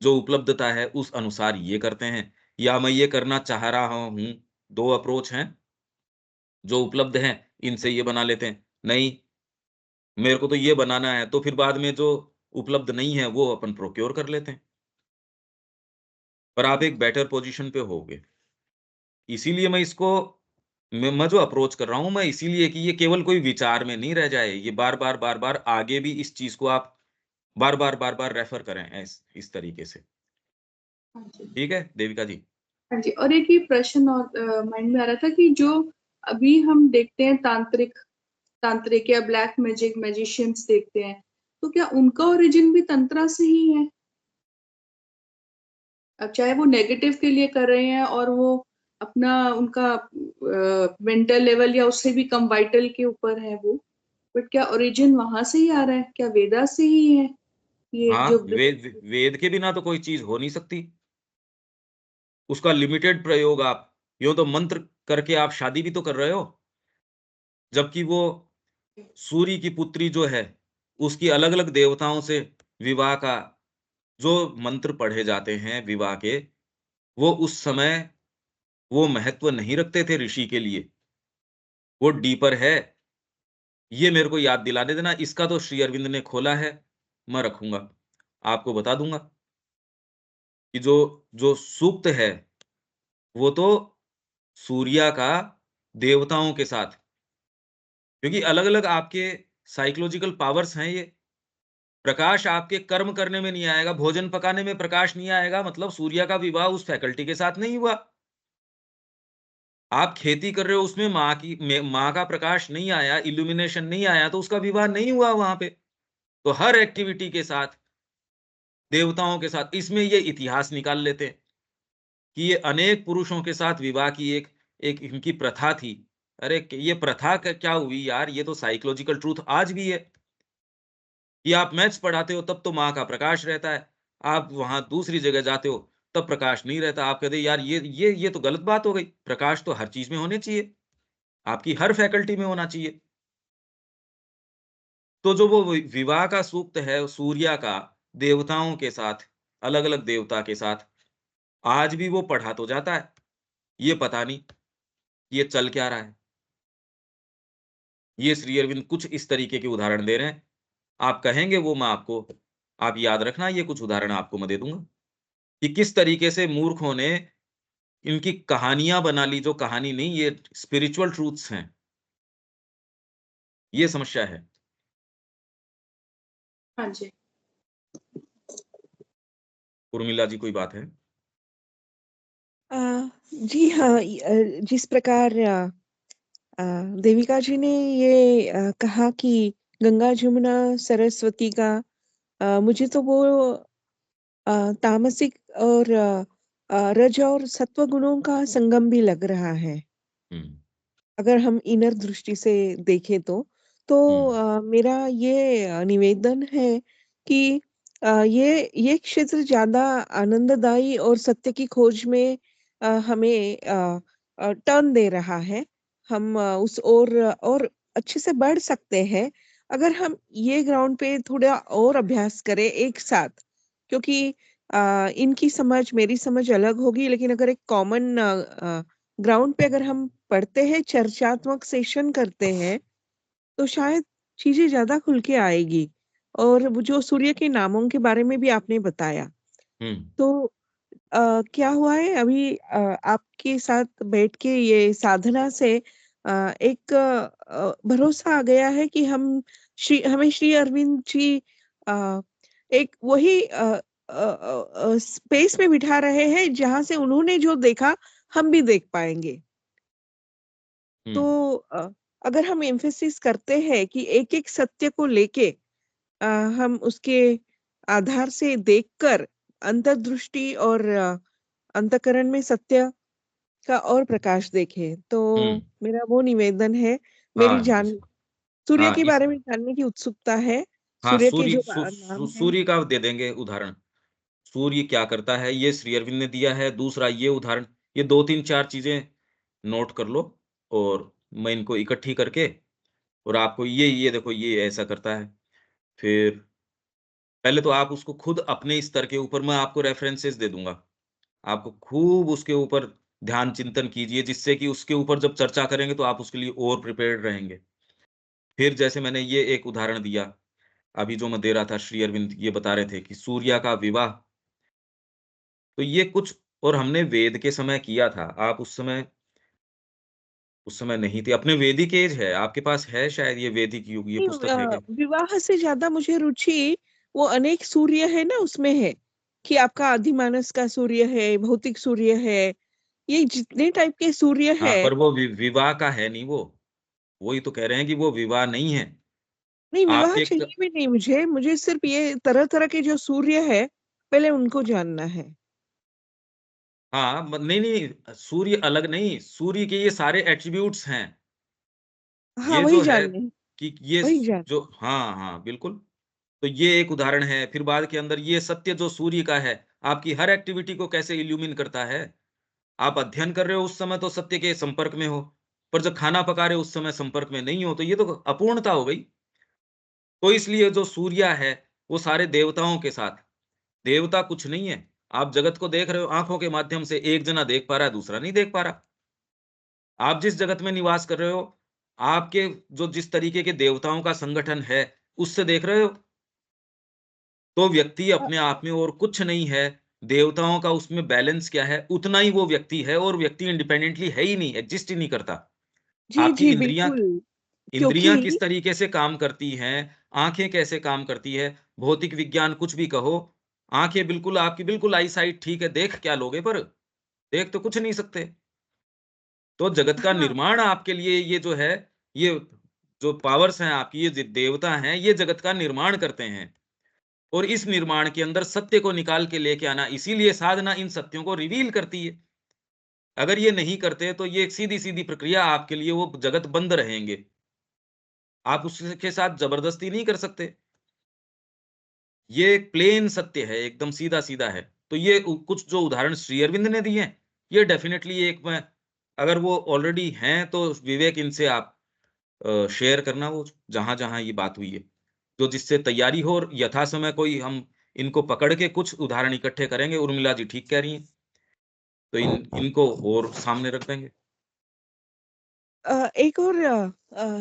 जो उपलब्धता है उस अनुसार ये करते हैं या मैं ये करना चाह रहा हूँ, 2 अप्रोच हैं, जो उपलब्ध हैं, इनसे ये बना लेते हैं। नहीं, मेरे को तो ये बनाना है, तो फिर बाद में जो उपलब्ध नहीं है, वो अपन प्रोक्योर कर लेते हैं। पर आप एक बेटर पोज़ीशन पे होगे। इसीलिए मैं इसको मैं जो अप्रोच कर रहा हूँ, मैं इसीलिए कि ये केवल कोई विचार में नहीं रह जाए। ये बार-बार, बार-बार आगे भी इस चीज़ को आप बार-बार, बार-बार रेफ़र करें इस तरीके से। हाँ जी। ठीक है, देविका जी? हाँ जी, और एक ये प्रश्न और माइंड में आ रहा था कि जो अभी हम देखते हैं तांत्रिक तांत्रिक या ब्लैक मैजिक मैजिशियंस देखते हैं, तो क्या उनका ओरिजिन भी तंत्रा से ही है? अब चाहे वो नेगेटिव के लिए कर रहे हैं और वो अपना उनका मेंटल लेवल या उससे भी कम वाइटल के ऊपर है वो, बट क्या ओरिजिन वहां से ही आ रहा है? क्या वेदा से ही है ये हाँ, जो वेद के बिना तो कोई चीज़ हो नहीं सकती। उसका लिमिटेड प्रयोग आप यूँ तो मंत्र करके आप शादी भी तो कर रहे हो। जबकि वो सूर्य की पुत्री जो है, उसकी अलग-अलग देवताओं से विवाह का जो मंत्र पढ़े जाते हैं विवाह के, वो उस समय वो महत्व नहीं रखते थे ऋषि के लिए। वो डीपर है, ये मेरे को याद दिलाने देना, इसका तो श्री अरविंद ने खोला है, मैं रखूँगा। आपको बता दूँगा कि जो जो सूक्त है, वो तो सूर्य का देवताओं के साथ क्योंकि अलग-अलग आपके साइकोलॉजिकल पावर्स हैं ये। प्रकाश आपके कर्म करने में नहीं आएगा, भोजन पकाने में प्रकाश नहीं आएगा, मतलब सूर्य का विवाह उस फैकल्टी के साथ नहीं हुआ। आप खेती कर रहे हो, उसमें माँ का प्रकाश नहीं आया, इल्यूमिनेशन नहीं आया, तो उसका विवाह नहीं हुआ वहाँ पे। तो हर एक्टिविटी के साथ, देवताओं के साथ, इसमें ये इतिहास निकाल लेते हैं कि ये अनेक पुरुषों के साथ विवाह की एक एक इनकी प्रथा थी। अरे! ये प्रथा क्या हुई यार, ये तो साइकोलॉजिकल ट्रुथ आज भी है। कि आप मैथ्स पढ़ाते हो तब तो माँ का प्रकाश रहता है। आप वहाँ दूसरी जगह जाते हो तब प्रकाश नहीं रहता। आप कहते यार ये तो गलत बात हो गई। प्रकाश तो हर चीज़ में होने चाहिए। आपकी हर फैकल्टी में होना चाहिए। तो जो वो विवाह का सूक्त है सूर्य का देवताओं के साथ, अलग-अलग देवता के साथ, आज भी वो पढ़ा तो जाता है। ये पता नहीं ये चल क्या रहा है। ये श्री अरविंद कुछ इस तरीके के उदाहरण दे रहे हैं। आप कहेंगे वो मैं आपको आप याद रखना ये कुछ उदाहरण आपको मैं दे दूँगा। कि किस तरीके से मूर्खों ने इनकी कहानियाँ बना ली, जो कहानी नहीं ये स्पिरिचुअल ट्रूथ्स हैं, ये समस्या है। हाँ जी। उर्मिला जी कोई बात है? अ, जी हाँ, जिस प्रकार अ, देविका जी ने ये कहा कि गंगा, जमुना, सरस्वती का मुझे तो वो तामसिक और रज और सत्व गुणों का संगम भी लग रहा है। हुँ, अगर हम इनर दृष्टि से देखें तो हुँ, मेरा ये निवेदन है कि ये क्षेत्र ज़्यादा आनंददायी और सत्य की खोज में हमें टर्न दे रहा है। हम उस ओर और अच्छे से बढ़ सकते हैं, अगर हम ये ग्राउंड पे थोड़ा और अभ्यास करें एक साथ। क्योंकि इनकी समझ, मेरी समझ अलग होगी, लेकिन अगर एक कॉमन ग्राउंड पे अगर हम पढ़ते हैं, चर्चात्मक सेशन करते हैं, तो शायद चीज़ें ज़्यादा खुल के आएगी। और वो जो सूर्य के नामों के बारे में भी आपने बताया, हुँ, तो क्या हुआ है अभी आपके साथ बैठ के ये साधना से एक भरोसा आ गया है कि हमें श्री अरविंद जी अ, एक वही स्पेस में बिठा रहे हैं जहाँ से उन्होंने जो देखा हम भी देख पाएंगे। तो हुँ, अगर हम एम्फेसिस करते हैं कि एक-एक सत्य को लेके अ, हम उसके आधार से देखकर अंतर्दृष्टि और अंतःकरण में सत्य का और प्रकाश देखें। तो हुँ। मेरा वो निवेदन है, मेरी हाँ, जान सूर्य हाँ, के बारे में जानने की उत्सुकता है। हाँ, सूर्य के जो नाम है। सूर्य का दे देंगे उदाहरण। सूर्य क्या करता है, ये श्री अरविंद ने दिया है। दूसरा ये उदाहरण, ये 2-3-4 चीज़ें नोट कर लो और मैं इनको इकट्ठी करके और आपको ये देखो ये ऐसा करता है। फिर पहले तो आप उसको खुद अपने स्तर के ऊपर मैं आपको रेफरेंसेस दे दूँगा। आपको खूब उसके ऊपर ध्यान चिंतन कीजिए जिससे कि उसके ऊपर जब चर्चा करेंगे तो आप उसके लिए और प्रिपेयर्ड रहेंगे। फिर जैसे मैंने ये एक उदाहरण दिया, अभी जो मैं दे रहा था श्री अरविंद ये बता रहे थे कि सूर्य का विवाह, तो ये कुछ और हमने वेद के समय किया था। आप उस समय नहीं थे, अपने वैदिक एज है, आपके पास है शायद ये वैदिक युग, ये नहीं, पुस्तक है क्या? विवाह से ज़्यादा मुझे रुचि वो अनेक सूर्य है ना उसमें है, कि आपका अधिमानस का सूर्य है, भौतिक सूर्य है, ये जितने टाइप के सूर्य हाँ, है। पर वो विवाह का है नहीं वो। वही तो कह रहे हैं कि वो विवाह नहीं है। नहीं, विवाह आपके क चाहिए भी नहीं मुझे सिर्फ़ ये तरह-तरह के जो सूर्य है, पहले उनको जानना है। हाँ, नहीं, सूर्य अलग नहीं, सूर्य के ये सारे एट्रिब्यूट्स हैं। हाँ, ये वही जो है जानने हैं, कि ये वही जान जो हाँ, हाँ, बिल्कुल। तो ये एक उदाहरण है, फिर बाद के अंदर ये सत्य जो सूर्य का है, आपकी हर एक्टिविटी को कैसे इल्यूमिन करता है। आप अध्ययन कर रहे हो उस समय तो सत्य के संपर्क में हो, पर जब खाना पका रहे हो उस समय संपर्क में नहीं हो, तो ये तो अपूर्णता हो गई। तो इसलिए जो सूर्य है, वो सारे देवताओं के साथ, देवता कुछ नहीं है। आप जगत को देख रहे हो आँखों के माध्यम से, एक जना देख पा रहा है, दूसरा नहीं देख पा रहा। आप जिस जगत में निवास कर रहे हो, आपके जो जिस तरीके के देवताओं का संगठन है, उससे देख रहे हो। तो व्यक्ति अ, अपने आप में और कुछ नहीं है, देवताओं का उसमें बैलेंस क्या है, उतना ही वो व्यक्ति है और व्यक्ति इंडिपेंडेंटली है ही नहीं, एक्जिस्ट ही नहीं करता। जी, आपकी जी, बिल्कुल, इंद्रियाँ क्योंकि किस तरीके से काम करती हैं, आँखें कैसे काम करती है, भौतिक विज्ञान कुछ भी कहो, आँखें बिल्कुल आपकी बिल्कुल आई साइट ठीक है, देख क्या लोगे पर? देख तो कुछ नहीं सकते। तो जगत का हाँ, निर्माण आपके लिए ये जो है, ये जो पावर्स हैं आपकी, ये देवता हैं, ये जगत का निर्माण करते हैं। और इस निर्माण के अंदर सत्य को निकाल के लेके आना, इसीलिए साधना इन सत्यों को रिवील करती है। अगर ये नहीं करते तो ये सीधी-सीधी प्रक्रिया आपके लिए वो जगत बंद रहेंगे। आप उसके साथ ज़बरदस्ती नहीं कर सकते। ये एक प्लेन सत्य है, एकदम सीधा-सीधा है। तो ये कुछ जो उदाहरण श्री अरविंद ने दिए हैं, ये डेफ़िनेटली एक मैं अगर वो ऑलरेडी हैं तो विवेक इनसे आप शेयर करना वो जहाँ-जहाँ ये बात हुई है। तो जिससे तैयारी हो और यथासमय कोई हम इनको पकड़ के कुछ उदाहरण इकट्ठे करेंगे, उर्मिला जी ठीक कह रही हैं। तो इनको और सामने रख देंगे। एक और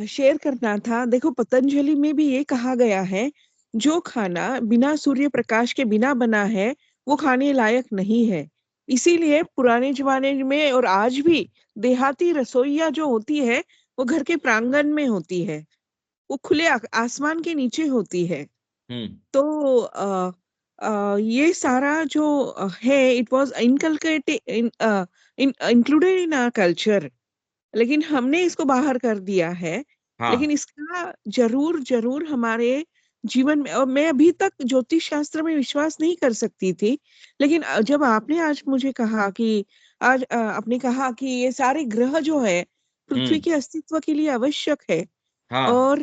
शेयर करना था। देखो पतंजलि में भी ये कहा गया है, जो खाना बिना सूर्य प्रकाश के बिना बना है, वो खाने लायक नहीं है। इसीलिए पुराने ज़माने में और आज भी देहाती रसोइयाँ जो होती है, वो घर के प्रांगण में होती है। वो खुले आसमान के नीचे होती है। हुँ, तो ये सारा जो है it was included in our culture. लेकिन हमने इसको बाहर कर दिया है। हाँ, लेकिन इसका ज़रूर हमारे जीवन में और मैं अभी तक ज्योतिष शास्त्र में विश्वास नहीं कर सकती थी। लेकिन जब आपने आज मुझे कहा कि आपने कहा कि ये सारे ग्रह जो है, हुँ, पृथ्वी के अस्तित्व के लिए आवश्यक है हाँ, और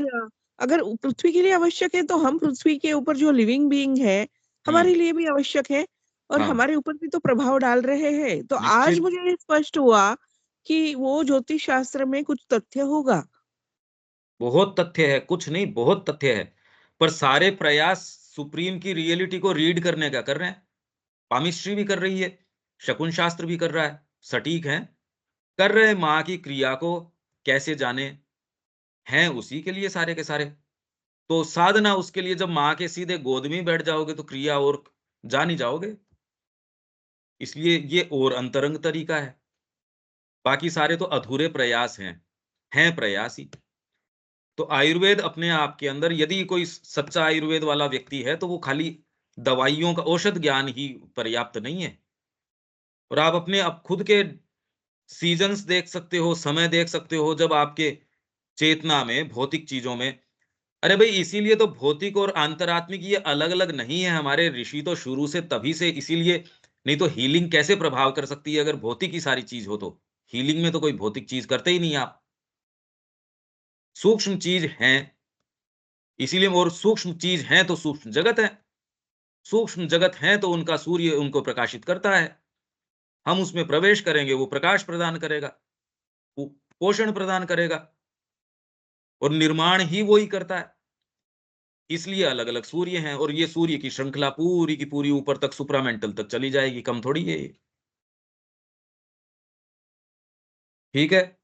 अगर पृथ्वी के लिए आवश्यक है, तो हम पृथ्वी के ऊपर जो लिविंग बीइंग है, हुँ, हमारे लिए भी आवश्यक है और हाँ, हमारे ऊपर भी तो प्रभाव डाल रहे हैं। तो आज निश्चित मुझे ये स्पष्ट हुआ कि वो ज्योतिष शास्त्र में कुछ तथ्य होगा। बहुत तथ्य है, कुछ नहीं बहुत तथ्य है। पर सारे प्रयास सुप्रीम की रियलिटी को रीड करने का कर रहे हैं। पामिस्ट्री भी कर रही है, शकुन शास्त्र भी कर रहा है, सटीक हैं, कर रहे हैं माँ की क्रिया को कैसे जानें, हैं उसी के लिए सारे के सारे। तो साधना उसके लिए जब माँ के सीधे गोद में ही बैठ जाओगे तो क्रिया और जान ही जाओगे। इसलिए ये और अंतरंग तरीका है। बाकी सारे तो अधूरे प्रयास हैं प्रयास ही। तो आयुर्वेद अपने आप के अंदर यदि कोई सच्चा आयुर्वेद वाला व्यक्ति है, तो वो खाली दवाइयों का औषध ज्ञान ही पर्याप्त नहीं है। और आप अपने अब खुद के सीज़न्स देख सकते हो, समय देख सकते हो जब आपके चेतना में, भौतिक चीज़ों में अरे भई इसीलिए तो भौतिक और आंतरात्मिक ये अलग-अलग नहीं है, हमारे ऋषि तो शुरू से तभी से इसीलिए नहीं तो हीलिंग कैसे प्रभाव कर सकती है अगर भौतिक ही सारी चीज़ हो तो? हीलिंग में तो कोई भौतिक चीज़ करते ही नहीं आप। सूक्ष्म चीज़ हैं, इसीलिए और सूक्ष्म चीज़ हैं तो सूक्ष्म जगत है। सूक्ष्म जगत है तो उनका सूर्य उनको प्रकाशित करता है। हम उसमें प्रवेश करेंगे, वो प्रकाश प्रदान करेगा, वो पोषण प्रदान करेगा और निर्माण ही वो ही करता है। इसलिए अलग-अलग सूर्य हैं और ये सूर्य की श्रृंखला पूरी की पूरी ऊपर तक सुप्रामेंटल तक चली जाएगी, कम थोड़ी है ये। ठीक है?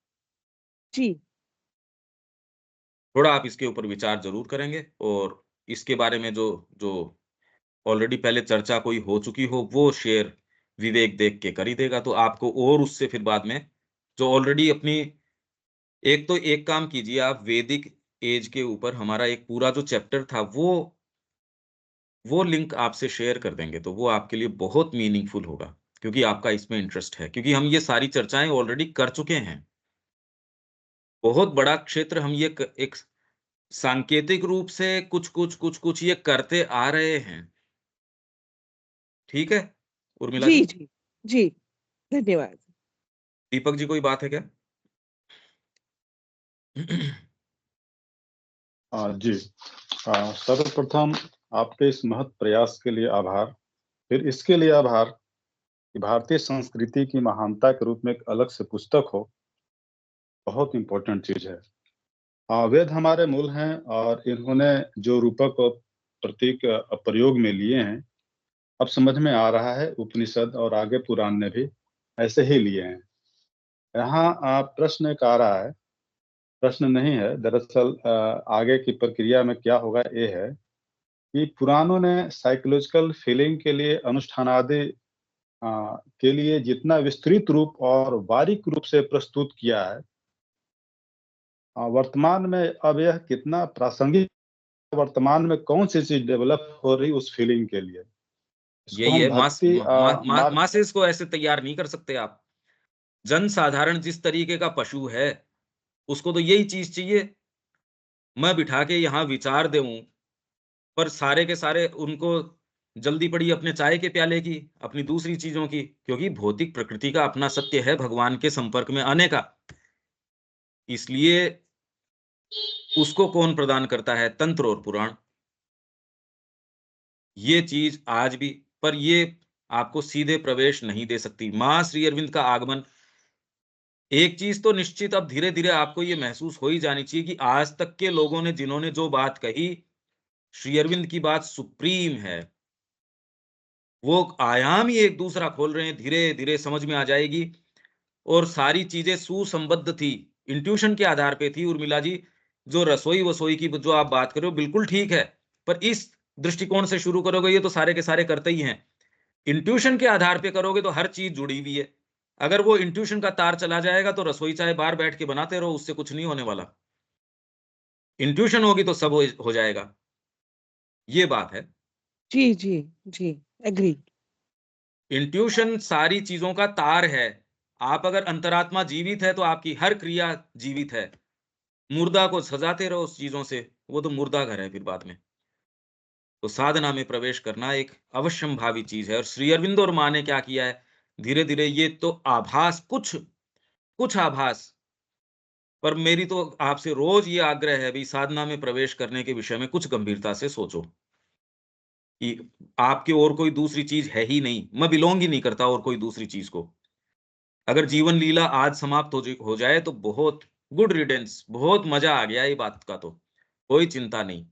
जी, थोड़ा आप इसके ऊपर विचार ज़रूर करेंगे और इसके बारे में जो जो ऑलरेडी पहले चर्चा कोई हो चुकी हो, वो शेयर विवेक देख के कर ही देगा, तो आपको और उससे फिर बाद में जो ऑलरेडी अपनी एक तो एक काम कीजिए आप वैदिक एज के ऊपर हमारा एक पूरा जो चैप्टर था, वो लिंक आपसे शेयर कर देंगे, तो वो आपके लिए बहुत मीनिंगफुल होगा, क्योंकि आपका इसमें इंटरेस्ट है। क्योंकि हम ये सारी चर्चाएँ ऑलरेडी कर चुके हैं। बहुत बड़ा क्षेत्र हम ये क एक सांकेतिक रूप से कुछ-कुछ ये करते आ रहे हैं। ठीक है, उर्मिला जी, जी? जी, जी, धन्यवाद। दीपक जी कोई बात है क्या? जी। सर्वप्रथम आपके इस महत् प्रयास के लिए आभार। फिर इसके लिए आभार कि भारतीय संस्कृति की महानता के रूप में एक अलग से पुस्तक हो, बहुत इम्पोर्टेंट चीज़ है। वेद हमारे मूल हैं और इन्होंने जो रूपक और प्रतीक प्रयोग में लिए हैं, अब समझ में आ रहा है उपनिषद और आगे पुराण ने भी ऐसे ही लिए हैं। यहाँ प्रश्न एक आ रहा है, प्रश्न नहीं है दरअसल आगे की प्रक्रिया में क्या होगा ये है कि पुराणों ने साइकोलॉजिकल फीलिंग के लिए अनुष्ठानादि के लिए जितना विस्तृत रूप और बारीक रूप से प्रस्तुत किया है, वर्तमान में अब यह कितना प्रासंगिक, वर्तमान में कौन सी चीज डेवलप हो रही उस फीलिंग के लिए, इसको यही हम है मास भक्ति म मा मा मार्ग। मासेस को ऐसे तैयार नहीं कर सकते आप। जनसाधारण जिस तरीके का पशु है, उसको तो यही चीज़ चाहिए, मैं बिठा के यहाँ विचार दूँ, पर सारे के सारे उनको जल्दी पड़ी अपने चाय के प्याले की, अपनी दूसरी चीज़ों की, क्योंकि भौतिक प्रकृति का अपना सत्य है भगवान के संपर्क में आने का। इसलिए उसको कौन प्रदान करता है? तंत्र और पुराण। ये चीज़ आज भी पर ये आपको सीधे प्रवेश नहीं दे सकती। माँ श्री अरविंद का आगमन एक चीज़ तो निश्चित अब धीरे-धीरे आपको ये महसूस हो ही जानी चाहिए कि आज तक के लोगों ने जिन्होंने जो बात कही, श्री अरविंद की बात सुप्रीम है। वो आयाम ही एक दूसरा खोल रहे हैं, धीरे-धीरे समझ में आ जाएगी और सारी चीज़ें सुसंबद्ध थी। इंट्यूशन के आधार पे थी उर्मिला जी, जो रसोई-वसोई की जो आप बात कर रहे हो बिल्कुल ठीक है, पर इस दृष्टिकोण से शुरू करोगे ये तो सारे के सारे करते ही हैं। इंट्यूशन के आधार पे करोगे तो हर चीज़ जुड़ी हुई है। अगर वो इंट्यूशन का तार चला जाएगा तो रसोई चाहे बाहर बैठ के बनाते रहो, उससे कुछ नहीं होने वाला। इंट्यूशन होगी तो सब हो जाएगा। ये बात है। जी, जी, जी, एग्री। इंट्यूशन सारी चीज़ों का तार है। आप अगर अंतरात्मा जीवित है तो आपकी हर क्रिया जीवित है। मुर्दा को सजाते रहो उस चीज़ों से, वो तो मुर्दा घर है फिर बाद में। तो साधना में प्रवेश करना एक अवश्यंभावी चीज़ है और श्री अरविंद और माँ ने क्या किया है, धीरे-धीरे ये तो आभास कुछ आभास पर मेरी तो आपसे रोज़ ये आग्रह है भई साधना में प्रवेश करने के विषय में कुछ गंभीरता से सोचो, कि आपकी और कोई दूसरी चीज़ है ही नहीं। मैं बिलॉन्ग ही नहीं करता और कोई दूसरी चीज़ को। अगर जीवन लीला आज समाप्त हो जाए तो बहुत गुड रिडेंस बहुत मज़ा आ गया ये बात का तो, कोई चिंता नहीं।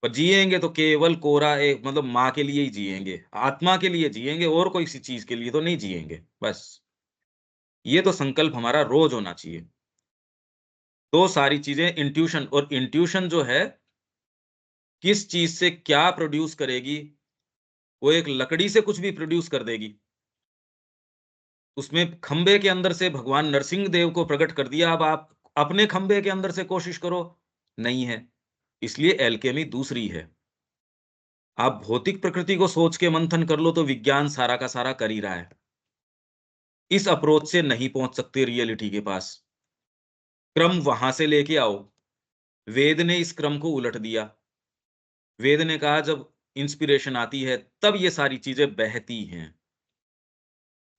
पर जिएँगे तो केवल कोरा एक मतलब माँ के लिए ही जिएँगे, आत्मा के लिए जिएँगे और कोई सी चीज़ के लिए तो नहीं जिएँगे, बस। ये तो संकल्प हमारा रोज़ होना चाहिए। तो सारी चीज़ें इंट्यूशन और इंट्यूशन जो है, किस चीज़ से क्या प्रोड्यूस करेगी, वो एक लकड़ी से कुछ भी प्रोड्यूस कर देगी। उसमें खंबे के अंदर से भगवान नरसिंह देव को प्रकट कर दिया, अब आप अपने खंबे के अंदर से कोशिश करो, नहीं है। इसलिए एल्केमी दूसरी है। आप भौतिक प्रकृति को सोच के मंथन कर लो तो विज्ञान सारा का सारा कर ही रहा है। इस अप्रोच से नहीं पहुंच सकते रियलिटी के पास। क्रम वहां से लेके आओ। वेद ने इस क्रम को उलट दिया। वेद ने कहा जब इंस्पिरेशन आती है तब ये सारी चीजें बहती हैं।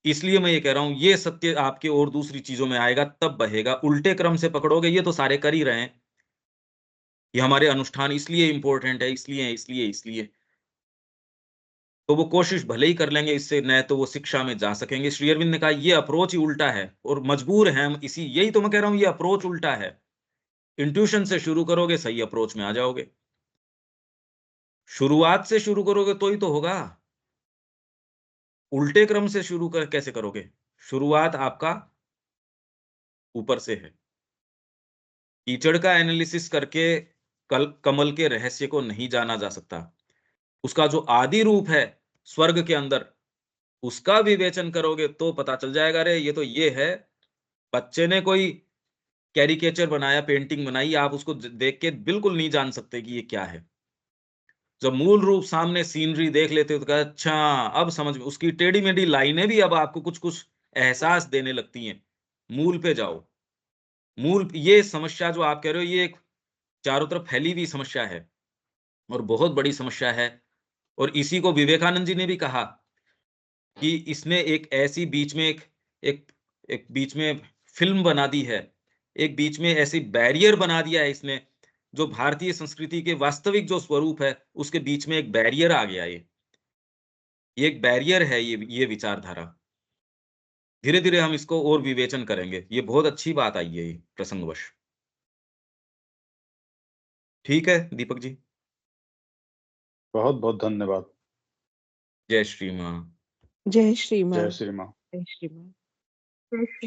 इसलिए मैं ये कह रहा हूं ये सत्य आपके और दूसरी चीजों में आएगा तब बहेगा। उल्टे क्रम से पकड़ोगे, ये तो सारे कर ही रहे हैं। ये हमारे अनुष्ठान इसलिए इंपॉर्टेंट है, इसलिए तो वो कोशिश भले ही कर लेंगे, इससे न तो वो शिक्षा में जा सकेंगे। श्री अरविंद ने कहा ये अप्रोच ही उल्टा है और मजबूर हैं हम इसी, यही तो मैं कह रहा हूं ये अप्रोच उल्टा है। इंट्यूशन से शुरू करोगे, सही अप्रोच में आ जाओगे। शुरुआत से शुरू करोगे तो ही तो होगा। उल्टे क्रम से शुरू कर कैसे करोगे? शुरुआत आपका ऊपर से है। कीचड़ का एनालिसिस करके कमल के रहस्य को नहीं जाना जा सकता। उसका जो आदि रूप है स्वर्ग के अंदर, उसका विवेचन करोगे तो पता चल जाएगा, रे ये तो ये है। बच्चे ने कोई कैरिकेचर बनाया, पेंटिंग बनाई, आप उसको देख के बिल्कुल नहीं जान सकते कि ये क्या है। जब मूल रूप सामने सीनरी देख लेते हो तो कहा अच्छा अब समझ में, उसकी टेढ़ी मेढ़ी लाइनें भी अब आपको कुछ कुछ एहसास देने लगती हैं। मूल पे जाओ। मूल, ये समस्या जो आप कह रहे हो ये एक चारों तरफ फैली हुई समस्या है और बहुत बड़ी समस्या है। और इसी को विवेकानंद जी ने भी कहा कि इसने एक ऐसी बीच में एक एक बीच में फिल्म बना दी है, एक बीच में ऐसी बैरियर बना दिया है इसने, जो भारतीय संस्कृति के वास्तविक जो स्वरूप है उसके बीच में एक बैरियर आ गया। ये एक बैरियर है, ये विचारधारा। धीरे धीरे हम इसको और विवेचन करेंगे। ये बहुत अच्छी बात आई है ये प्रसंगवश। ठीक है दीपक जी। बहुत बहुत धन्यवाद। जय श्री मां। जय श्री मां। जय श्री मां। जय श्री मां। जय श्री